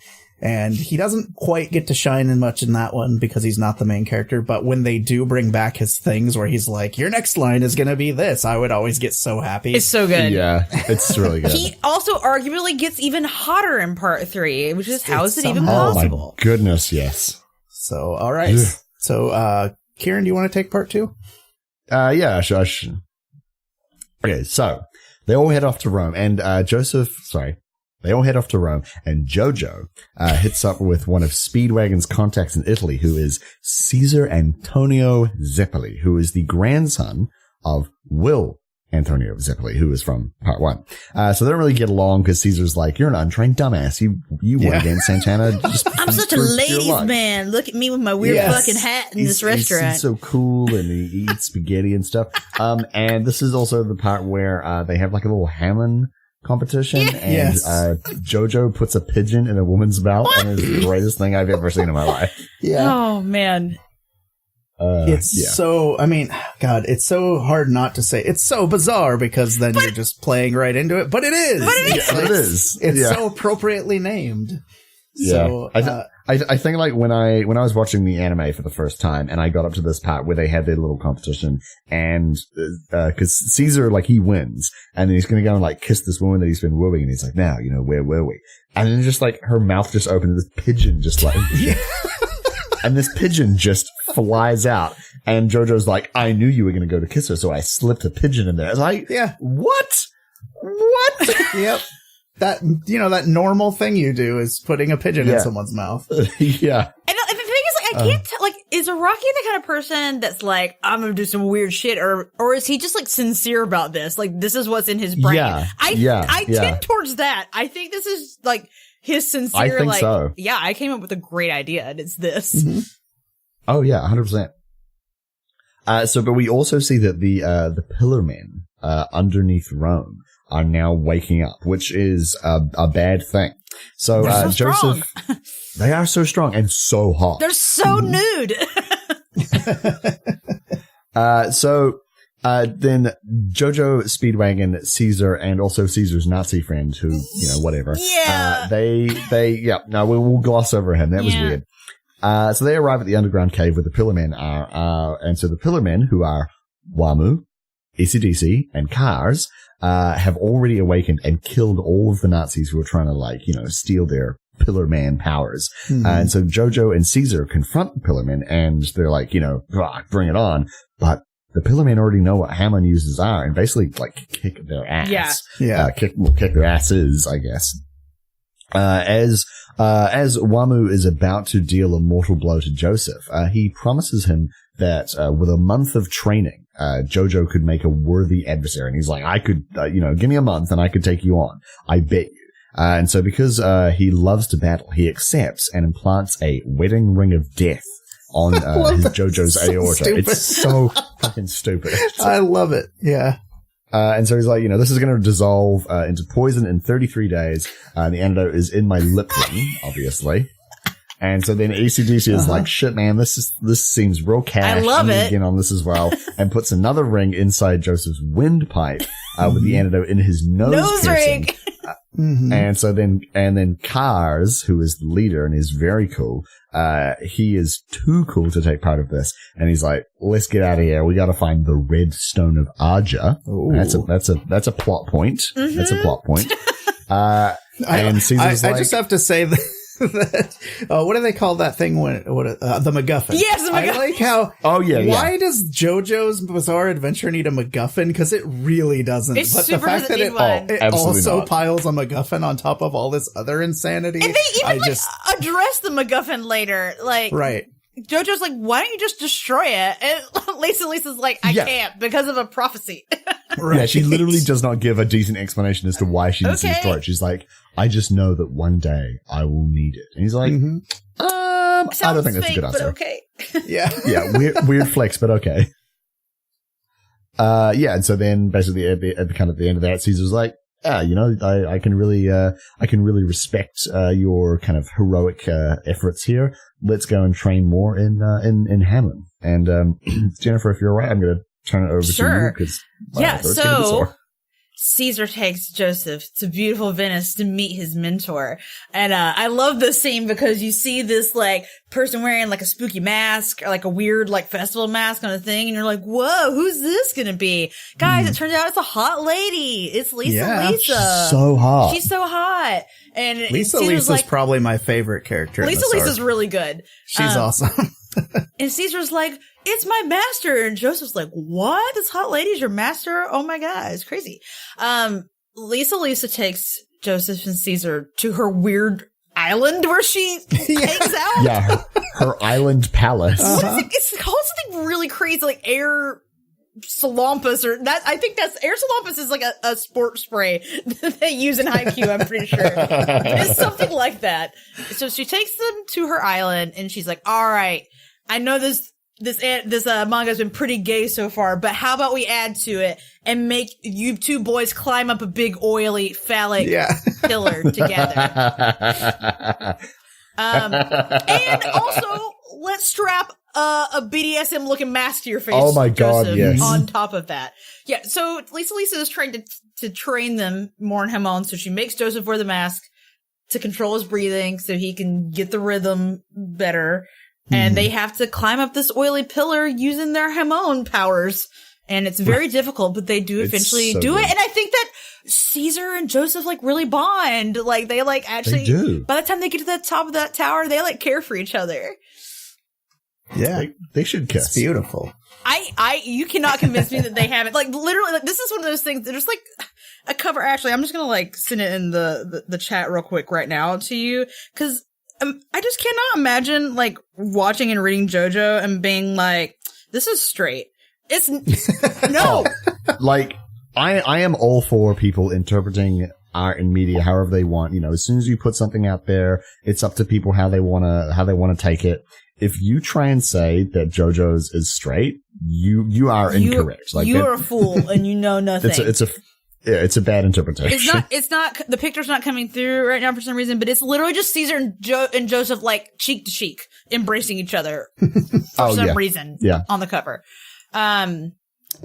And he doesn't quite get to shine in much in that one because he's not the main character. But when they do bring back his things where he's like, your next line is going to be this, I would always get so happy. It's so good. Yeah, it's really good. He also arguably gets even hotter in part 3, which is how is it even possible? Oh my goodness, yes. So, all right. Yeah. So, Kieran, do you want to take part 2? Yeah, sure. Okay, so they all head off to Rome, and they all head off to Rome, and Jojo hits up with one of Speedwagon's contacts in Italy, who is Caesar Antonio Zeppeli, who is the grandson of Will Antonio Zeppeli, who is from part 1. So they don't really get along because Caesar's like, you're an untrained dumbass. You won against Santana. I'm such a ladies' man. Look at me with my weird fucking hat in this restaurant. He's so cool, and he eats spaghetti and stuff. And this is also the part where they have like a little Hammond competition, and Jojo puts a pigeon in a woman's mouth, and it's the greatest thing I've ever seen in my life. Yeah. Oh, man. So, I mean, God, it's so hard not to say. It's so bizarre because then you're just playing right into it. But it is. It's so appropriately named. Yeah. So, I think like when I was watching the anime for the first time and I got up to this part where they have their little competition and, cause Caesar, like he wins and then he's going to go and like kiss this woman that he's been wooing and he's like, now, where were we? And then just like her mouth just opened and this pigeon just like, and this pigeon just flies out. And Jojo's like, I knew you were going to go to kiss her, so I slipped a pigeon in there. I was like, what? Yep. That normal thing you do is putting a pigeon in someone's mouth. Yeah. And the thing is, like, I can't tell, like, is Araki the kind of person that's like, I'm going to do some weird shit, or is he just, like, sincere about this? Like, this is what's in his brain. I tend towards that. I think this is, like, his sincere, I think so. Yeah, I came up with a great idea, and it's this. Mm-hmm. Oh, yeah, 100%. But we also see that the Pillar Men, underneath Rome are now waking up, which is a bad thing. So, Joseph, they are so strong and so hot. They're so nude. Then Jojo, Speedwagon, Caesar, and also Caesar's Nazi friend who, whatever. Yeah. We'll gloss over him. That was weird. So they arrive at the underground cave where the Pillar Men are, and so the Pillar Men, who are Wamu, AC/DC, and Cars, have already awakened and killed all of the Nazis who were trying to steal their Pillar Man powers. Mm-hmm. And so Jojo and Caesar confront the Pillar Men and they're like, bring it on. But the Pillar Men already know what Hammond uses are and basically kick their ass. Yeah. Kick their asses, I guess. As Wamu is about to deal a mortal blow to Joseph, he promises him that, with a month of training, Jojo could make a worthy adversary. And he's like, I could, give me a month and I could take you on. I bet you. And so because, he loves to battle, he accepts and implants a wedding ring of death on, Jojo's aorta. Stupid. It's so fucking stupid. I love it. Yeah. And so he's like, this is going to dissolve into poison in 33 days. The antidote is in my lip ring, obviously. And so then AC/DC is like, shit, man, this seems real cash. I love it. Again on this as well. And puts another ring inside Joseph's windpipe, with the antidote in his nose ring. And so then Cars, who is the leader and is very cool, he is too cool to take part of this. And he's like, let's get out of here. We got to find the red stone of Aja. That's a plot point. Mm-hmm. That's a plot point. And Caesar's I just have to say that, what do they call that thing when the MacGuffin? Yes, the MacGuffin. I like how. Oh yeah. Why does JoJo's Bizarre Adventure need a MacGuffin? Because it really doesn't. It's but the super fact that it also not. piles a MacGuffin on top of all this other insanity. And they even address the MacGuffin later, right. JoJo's like, why don't you just destroy it? And Lisa's like, I can't because of a prophecy. Right. Yeah, she literally does not give a decent explanation as to why she needs to destroy it. She's like, I just know that one day I will need it. And he's like, I don't think that's a good answer. But okay. Yeah. Yeah, weird flex, but okay. And so then basically at the end of that, Caesar's like, I can really respect your kind of heroic efforts here. Let's go and train more in Hammond. And Jennifer, if you're all right, I'm going to turn it over to you because so Caesar takes Joseph to beautiful Venice to meet his mentor. And, I love this scene because you see this, like, person wearing, like, a spooky mask or, like, a weird, like, festival mask kind of thing. And you're like, whoa, who's this gonna be? Guys, it turns out it's a hot lady. It's Lisa. She's so hot. She's so hot. And Lisa's like, probably my favorite character. Lisa's really good. She's awesome. And Caesar's like, it's my master. And Joseph's like, what? This hot lady's your master? Oh my God, it's crazy. Lisa takes Joseph and Caesar to her weird island where she hangs out. Yeah, her island palace. It's called something really crazy, like Air Salampus or that. I think that's Air Salampus is like a sport spray that they use in Haikyuu, I'm pretty sure. It's something like that. So she takes them to her island and she's like, all right, I know this manga has been pretty gay so far, but how about we add to it and make you two boys climb up a big oily phallic pillar together. And also let's strap a BDSM looking mask to your face. Oh my God, Joseph, yes. on top of that. Yeah, so Lisa is trying to train them more in Hamon, so she makes Joseph wear the mask to control his breathing so he can get the rhythm better. And they have to climb up this oily pillar using their Hamon powers. And it's very difficult, but they do eventually do it. And I think that Caesar and Joseph like really bond. Like they like actually, they do. By the time they get to the top of that tower, they like care for each other. Yeah. They should kiss. It's beautiful. You cannot convince me that they haven't. Like literally, like this is one of those things. There's like a cover. Actually, I'm just gonna like send it in the chat real quick right now to you because I just cannot imagine like watching and reading JoJo and being like, this is straight. It's no. Like I am all for people interpreting art and media however they want. You know, as soon as you put something out there, it's up to people how they wanna take it. If you try and say that JoJo's is straight, you are incorrect. Like you are a fool and you know nothing. It's a bad interpretation. It's not, the picture's not coming through right now for some reason, but it's literally just Caesar and Joseph like cheek to cheek embracing each other for some reason on the cover.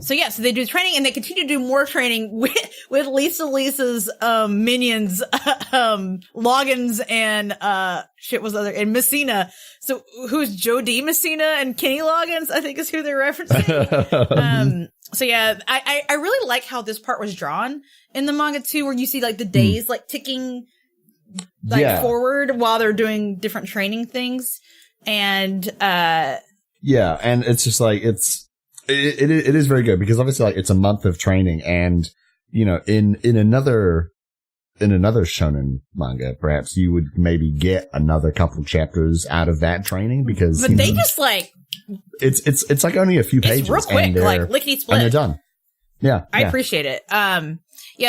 So they do training and they continue to do more training with Lisa's, minions, Loggins and, and Messina. So who's Jody Messina and Kenny Loggins, I think is who they're referencing. I really like how this part was drawn in the manga too, where you see like the days like ticking like forward while they're doing different training things. And, and it's just like, it is very good because obviously like it's a month of training and, you know, in another shonen manga, perhaps you would maybe get another couple chapters out of that training because, but they just like, it's like only a few pages. It's real quick, like lickety split. And they're done. Yeah. I appreciate it.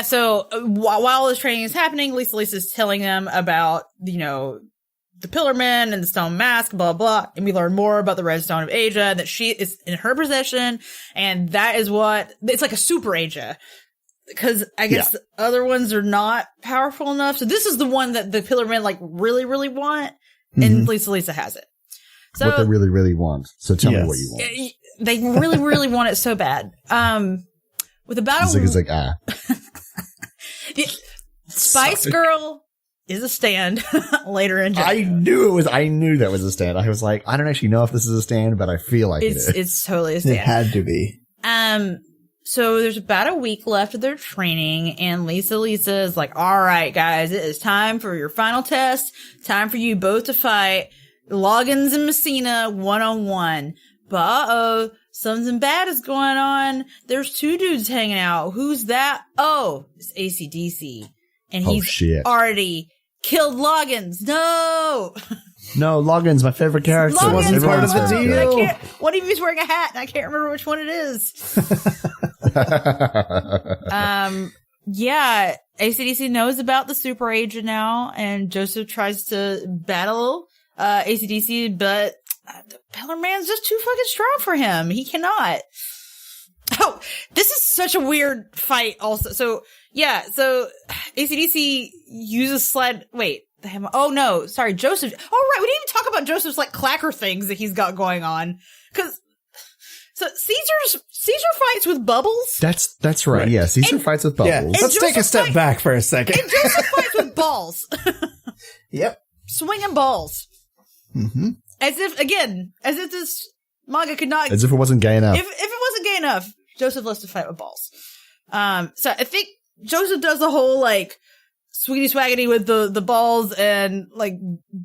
So while this training is happening, Lisa's telling them about, you know, the Pillar Men and the Stone Mask, blah, blah. And we learn more about the Red Stone of Asia, that she is in her possession. And that is it's like a super Asia. Because I guess the other ones are not powerful enough. So this is the one that the Pillar Men like really, really want. And Lisa has it. So what they really, really want. So tell me what you want. They really, really want it so bad. With the battle, Spice Girl is a stand later in JoJo. I knew that was a stand. I was like, I don't actually know if this is a stand, but I feel like it's totally a stand. It had to be. So there's about a week left of their training, and Lisa is like, all right, guys, it is time for your final test. Time for you both to fight Loggins and Messina 1-on-1. But something bad is going on. There's two dudes hanging out. Who's that? Oh, it's AC/DC. And he's already killed Loggins. No, Loggins, my favorot character. Loggins wasn't part of the deal. What if he's wearing a hat and I can't remember which one it is? AC/DC knows about the super agent now, and Joseph tries to battle AC/DC, but the Pillar Man's just too fucking strong for him. He cannot. Oh, this is such a weird fight also. So AC/DC uses sled. Wait. Oh no, sorry, Joseph. Oh right, we didn't even talk about Joseph's like clacker things that he's got going on. So Caesar fights with bubbles. That's right. Yeah, Caesar fights with bubbles. Yeah, let's take a step back for a second. And Joseph fights with balls. Yep. Swinging balls. Mm-hmm. As if this manga could not. As if it wasn't gay enough. If it wasn't gay enough, Joseph loves to fight with balls. So I think Joseph does the whole like sweetie swaggity with the balls and like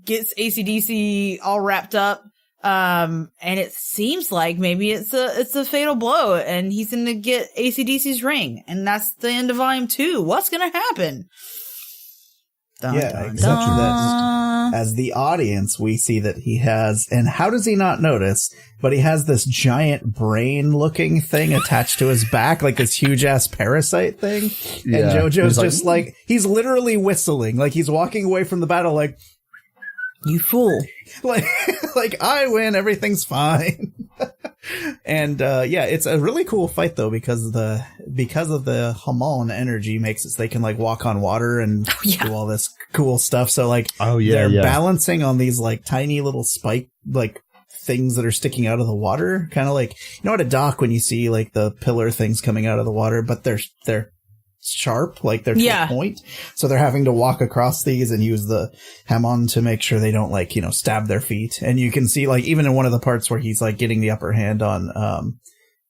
gets AC/DC all wrapped up. And it seems like maybe it's a fatal blow and he's going to get AC/DC's ring. And that's the end of volume 2. What's going to happen? Dun, yeah, dun, exactly. dun. As the audience, we see that he has, and how does he not notice, but he has this giant brain-looking thing attached to his back, like this huge-ass parasite thing. Yeah. And Jojo's just like, he's literally whistling, like he's walking away from the battle like, you fool. Like I win, everything's fine. And yeah, it's a really cool fight though because of the Hamon energy makes it so they can like walk on water and do all this cool stuff. So like they're balancing on these like tiny little spike like things that are sticking out of the water, kind of like, you know, at a dock when you see like the pillar things coming out of the water, but they're sharp, like they're to a point. So they're having to walk across these and use the Hamon to make sure they don't like, you know, stab their feet. And you can see like even in one of the parts where he's like getting the upper hand on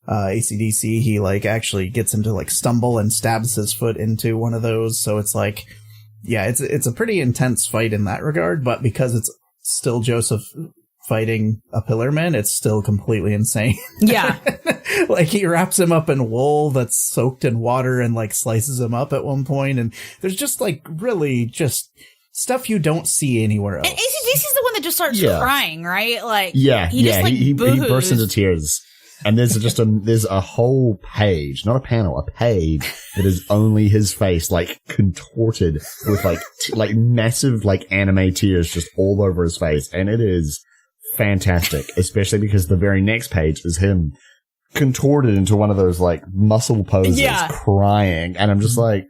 AC/DC, he like actually gets him to like stumble and stabs his foot into one of those. So it's like, yeah, it's a pretty intense fight in that regard, but because it's still Joseph fighting a Pillarman, it's still completely insane. Yeah. Like he wraps him up in wool that's soaked in water and like slices him up at one point, and there's just like really just stuff you don't see anywhere else. And AC/DC's the one that just starts crying, right? Like he bursts into tears. And there's a whole page, not a panel, a page that is only his face, like contorted with like massive like anime tears just all over his face, and it is fantastic, especially because the very next page is him contorted into one of those like muscle poses, crying, and I'm just like,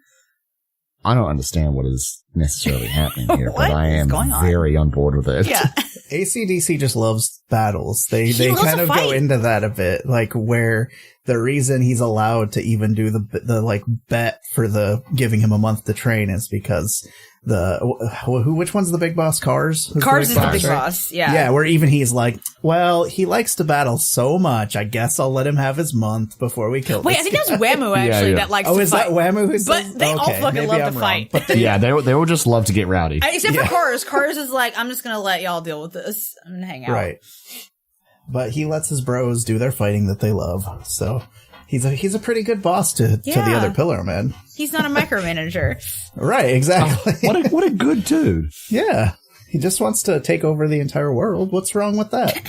I don't understand what is necessarily happening here, but I am very on board with it. Yeah. AC/DC just loves battles. They kind of go into that a bit, like where the reason he's allowed to even do the like bet for the giving him a month to train is because which one's the big boss? Cars? Cars is the big boss. Yeah. Yeah. Where even he's like, well, he likes to battle so much. I guess I'll let him have his month before we kill. Wait, I think that's Whammo actually that likes to fight. Oh, is that Whammo? But they all fucking love to fight. But they will just love to get rowdy. Except for Cars. Cars is like, I'm just gonna let y'all deal with this. I'm gonna hang out. Right. But he lets his bros do their fighting that they love. So he's a pretty good boss to the other Pillarmen. He's not a micromanager. Right, exactly. What a good dude. Yeah. He just wants to take over the entire world. What's wrong with that?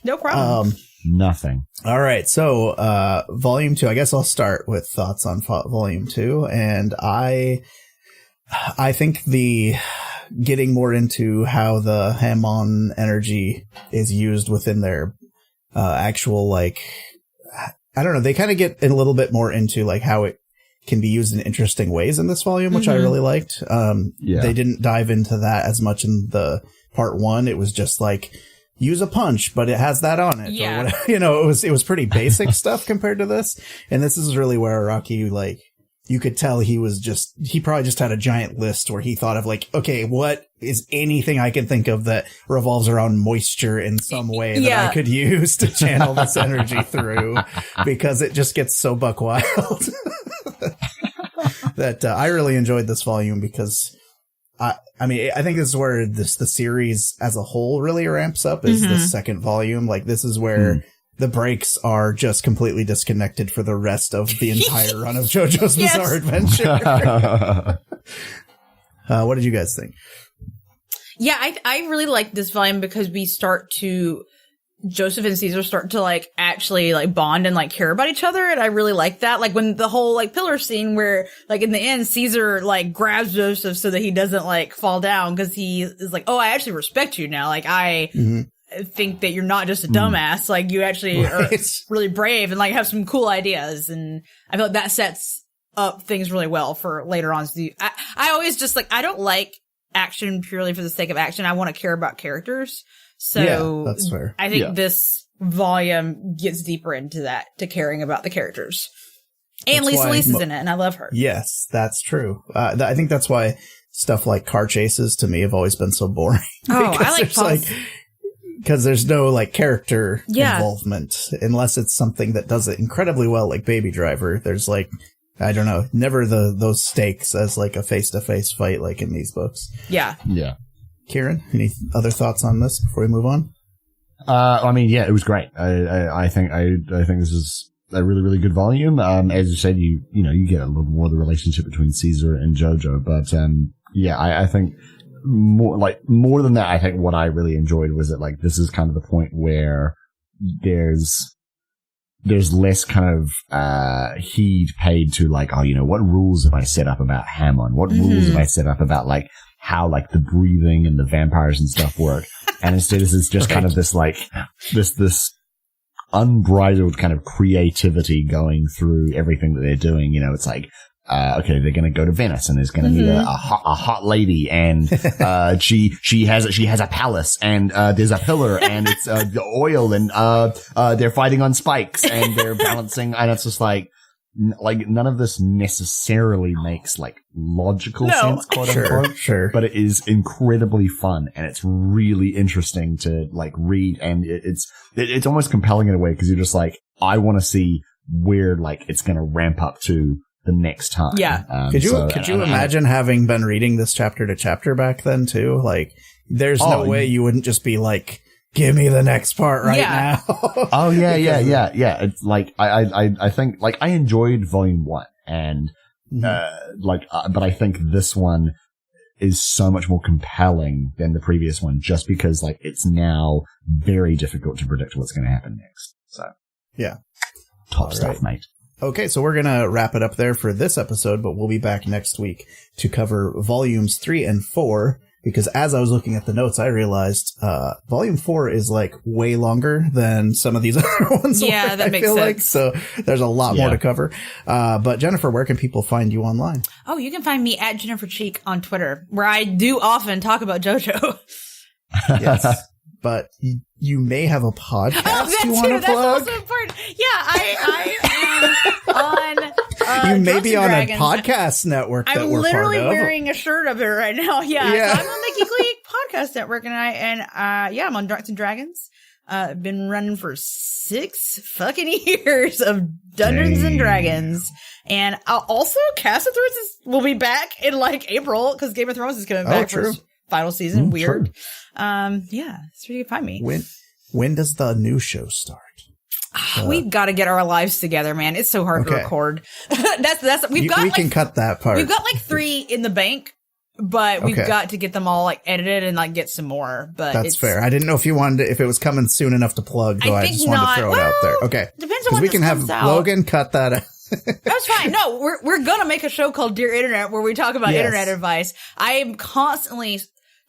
No problem. Nothing. All right. So, volume 2, I guess I'll start with thoughts on volume 2. And I think getting more into how the Hamon energy is used within their actual, like, I don't know, they kind of get a little bit more into like how it can be used in interesting ways in this volume, which I really liked. They didn't dive into that as much in the part 1. It was just like, use a punch, but it has that on it. Yeah. Or whatever. You know, it was pretty basic stuff compared to this. And this is really where Araki, like, you could tell he probably just had a giant list where he thought of like, okay, what is anything I can think of that revolves around moisture in some way that I could use to channel this energy through, because it just gets so buck wild that I really enjoyed this volume because I mean, I think this is where the series as a whole really ramps up is the second volume. Like this is where the breaks are just completely disconnected for the rest of the entire run of JoJo's Bizarre Adventure. What did you guys think? Yeah, I really like this volume because Joseph and Caesar start to like actually like bond and like care about each other, and I really like that. Like when the whole like pillar scene where like in the end Caesar like grabs Joseph so that he doesn't like fall down because he is like, oh, I actually respect you now. Like I think that you're not just a dumbass. Like you actually are really brave and like have some cool ideas, and I feel like that sets up things really well for later on. I always just like, I don't like action purely for the sake of action. I want to care about characters. So that's fair. I think this volume gets deeper into that, to caring about the characters. And That's Lisa Lisa's in it, and I love her. Yes, that's true. I think that's why stuff like car chases to me have always been so boring. Oh, I like Paul's. Because there's no like character involvement unless it's something that does it incredibly well, like Baby Driver. There's like, I don't know, never those stakes as like a face-to-face fight like in these books. Yeah. Yeah. Kieran, any other thoughts on this before we move on? I mean, yeah, it was great. I think this is a really, really good volume. As you said, you get a little more of the relationship between Caesar and Jojo, but, yeah, I think more than that, I think what I really enjoyed was that, like, this is kind of the point where there's less kind of, heed paid to, like, oh, what rules have I set up about Hammond? What rules have I set up about, like, how, like, the breathing and the vampires and stuff work? And instead, this is just kind of this, like, this unbridled kind of creativity going through everything that they're doing. It's like, okay, they're going to go to Venice and there's going to be a hot lady and, she has a palace and, there's a pillar and it's, the oil and, they're fighting on spikes and they're balancing and it's just like none of this necessarily makes like logical sense, quote unquote. Sure. But it is incredibly fun and it's really interesting to like read and it's almost compelling in a way because you're just like, I want to see where like it's going to ramp up to the next time. Yeah. Could you imagine having been reading this chapter to chapter back then too? Like, there's no way you wouldn't just be like, give me the next part now. Oh yeah, yeah. It's like, I think like I enjoyed volume 1 and, but I think this one is so much more compelling than the previous one just because like it's now very difficult to predict what's going to happen next. So yeah. Top stuff, mate. Okay, so we're going to wrap it up there for this episode, but we'll be back next week to cover volumes 3 and 4, because as I was looking at the notes, I realized volume 4 is like way longer than some of these other ones. Yeah, that makes sense. Like. So there's a lot more to cover. But Jennifer, where can people find you online? Oh, you can find me at Jennifer Cheek on Twitter, where I do often talk about JoJo. Yes. But you may have a podcast you want to plug? That's also important. Yeah, I am on you may Drunks be and on Dragons. A podcast network that we're part of. I'm literally wearing a shirt of it right now. Yeah. So I'm on the GeeklyInc podcast network, and I'm on Drunks and Dragons. I've been running for 6 fucking years of Dungeons and Dragons. And also, Cast of Thrones will be back in like April, because Game of Thrones is coming back for its final season. Weird. True. Yeah, that's where you can find me. When does the new show start? We've got to get our lives together, man. It's so hard to record. We can cut that part. We've got like 3 in the bank, but we've got to get them all like edited and like get some more. But that's fair. I didn't know if you wanted if it was coming soon enough to plug. I just wanted to throw it out there. Okay, depends on when we can have Logan cut that out. That's fine. No, we're gonna make a show called Dear Internet where we talk about internet advice. I am constantly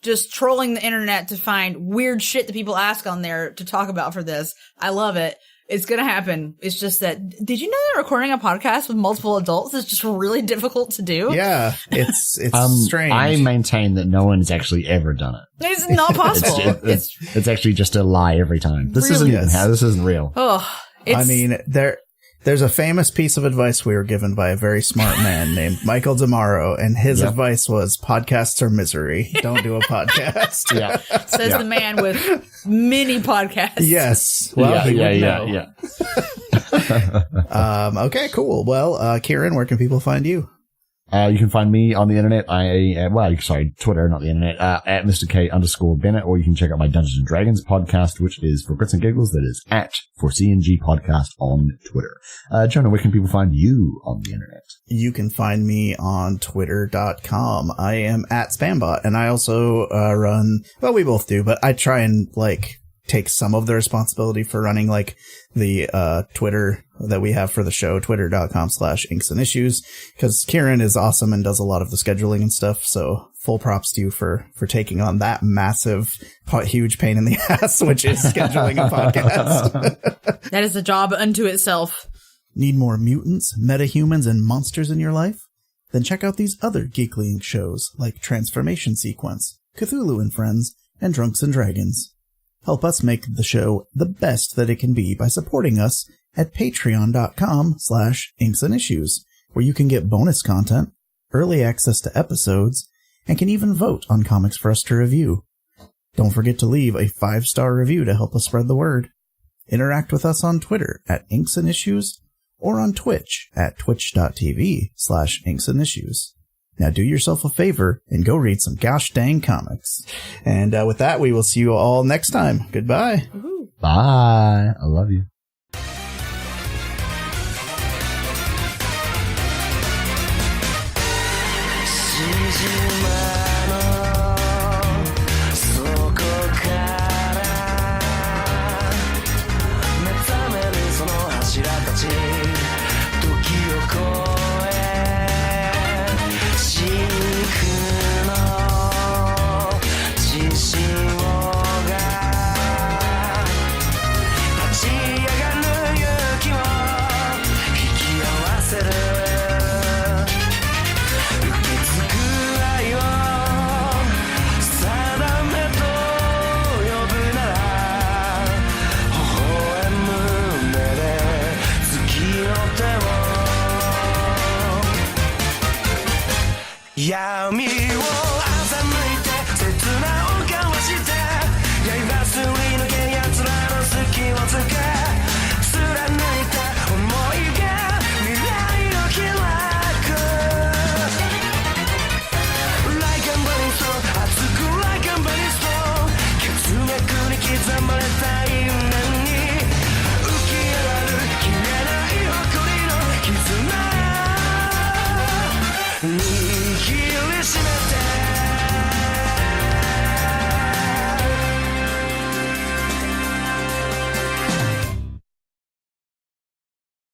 just trolling the internet to find weird shit that people ask on there to talk about for this. I love it. It's going to happen. It's just that, did you know that recording a podcast with multiple adults is just really difficult to do? Yeah. It's strange. I maintain that no one's actually ever done it. It's not possible. It's actually just a lie every time. This isn't real. Oh, I mean, there's a famous piece of advice we were given by a very smart man named Michael DeMauro, and his advice was podcasts are misery. Don't do a podcast. Says the man with many podcasts. Yes. Well, yeah. Okay, cool. Well, Kieran, where can people find you? You can find me on the internet. Twitter, not the internet, at Mr. K_Bennett, or you can check out my Dungeons and Dragons podcast, which is for grits and giggles. That is at @4CNG podcast on Twitter. Jonah, where can people find you on the internet? You can find me on twitter.com. I am at Spambot, and I also we both do, but I try and take some of the responsibility for running the Twitter that we have for the show, twitter.com/inksandissues, because Kieran is awesome and does a lot of the scheduling and stuff. So full props to you for taking on that massive, huge pain in the ass, which is scheduling a podcast. That is a job unto itself. Need more mutants, metahumans, and monsters in your life? Then check out these other GeeklyInc shows like Transformation Sequence, Cthulhu and Friends, and Drunks and Dragons. Help us make the show the best that it can be by supporting us at patreon.com/inksandissues, where you can get bonus content, early access to episodes, and can even vote on comics for us to review. Don't forget to leave a 5-star review to help us spread the word. Interact with us on Twitter at inksandissues or on Twitch at twitch.tv/inksandissues. Now do yourself a favor and go read some gosh dang comics. And with that, we will see you all next time. Goodbye. Woohoo. Bye. I love you.闇を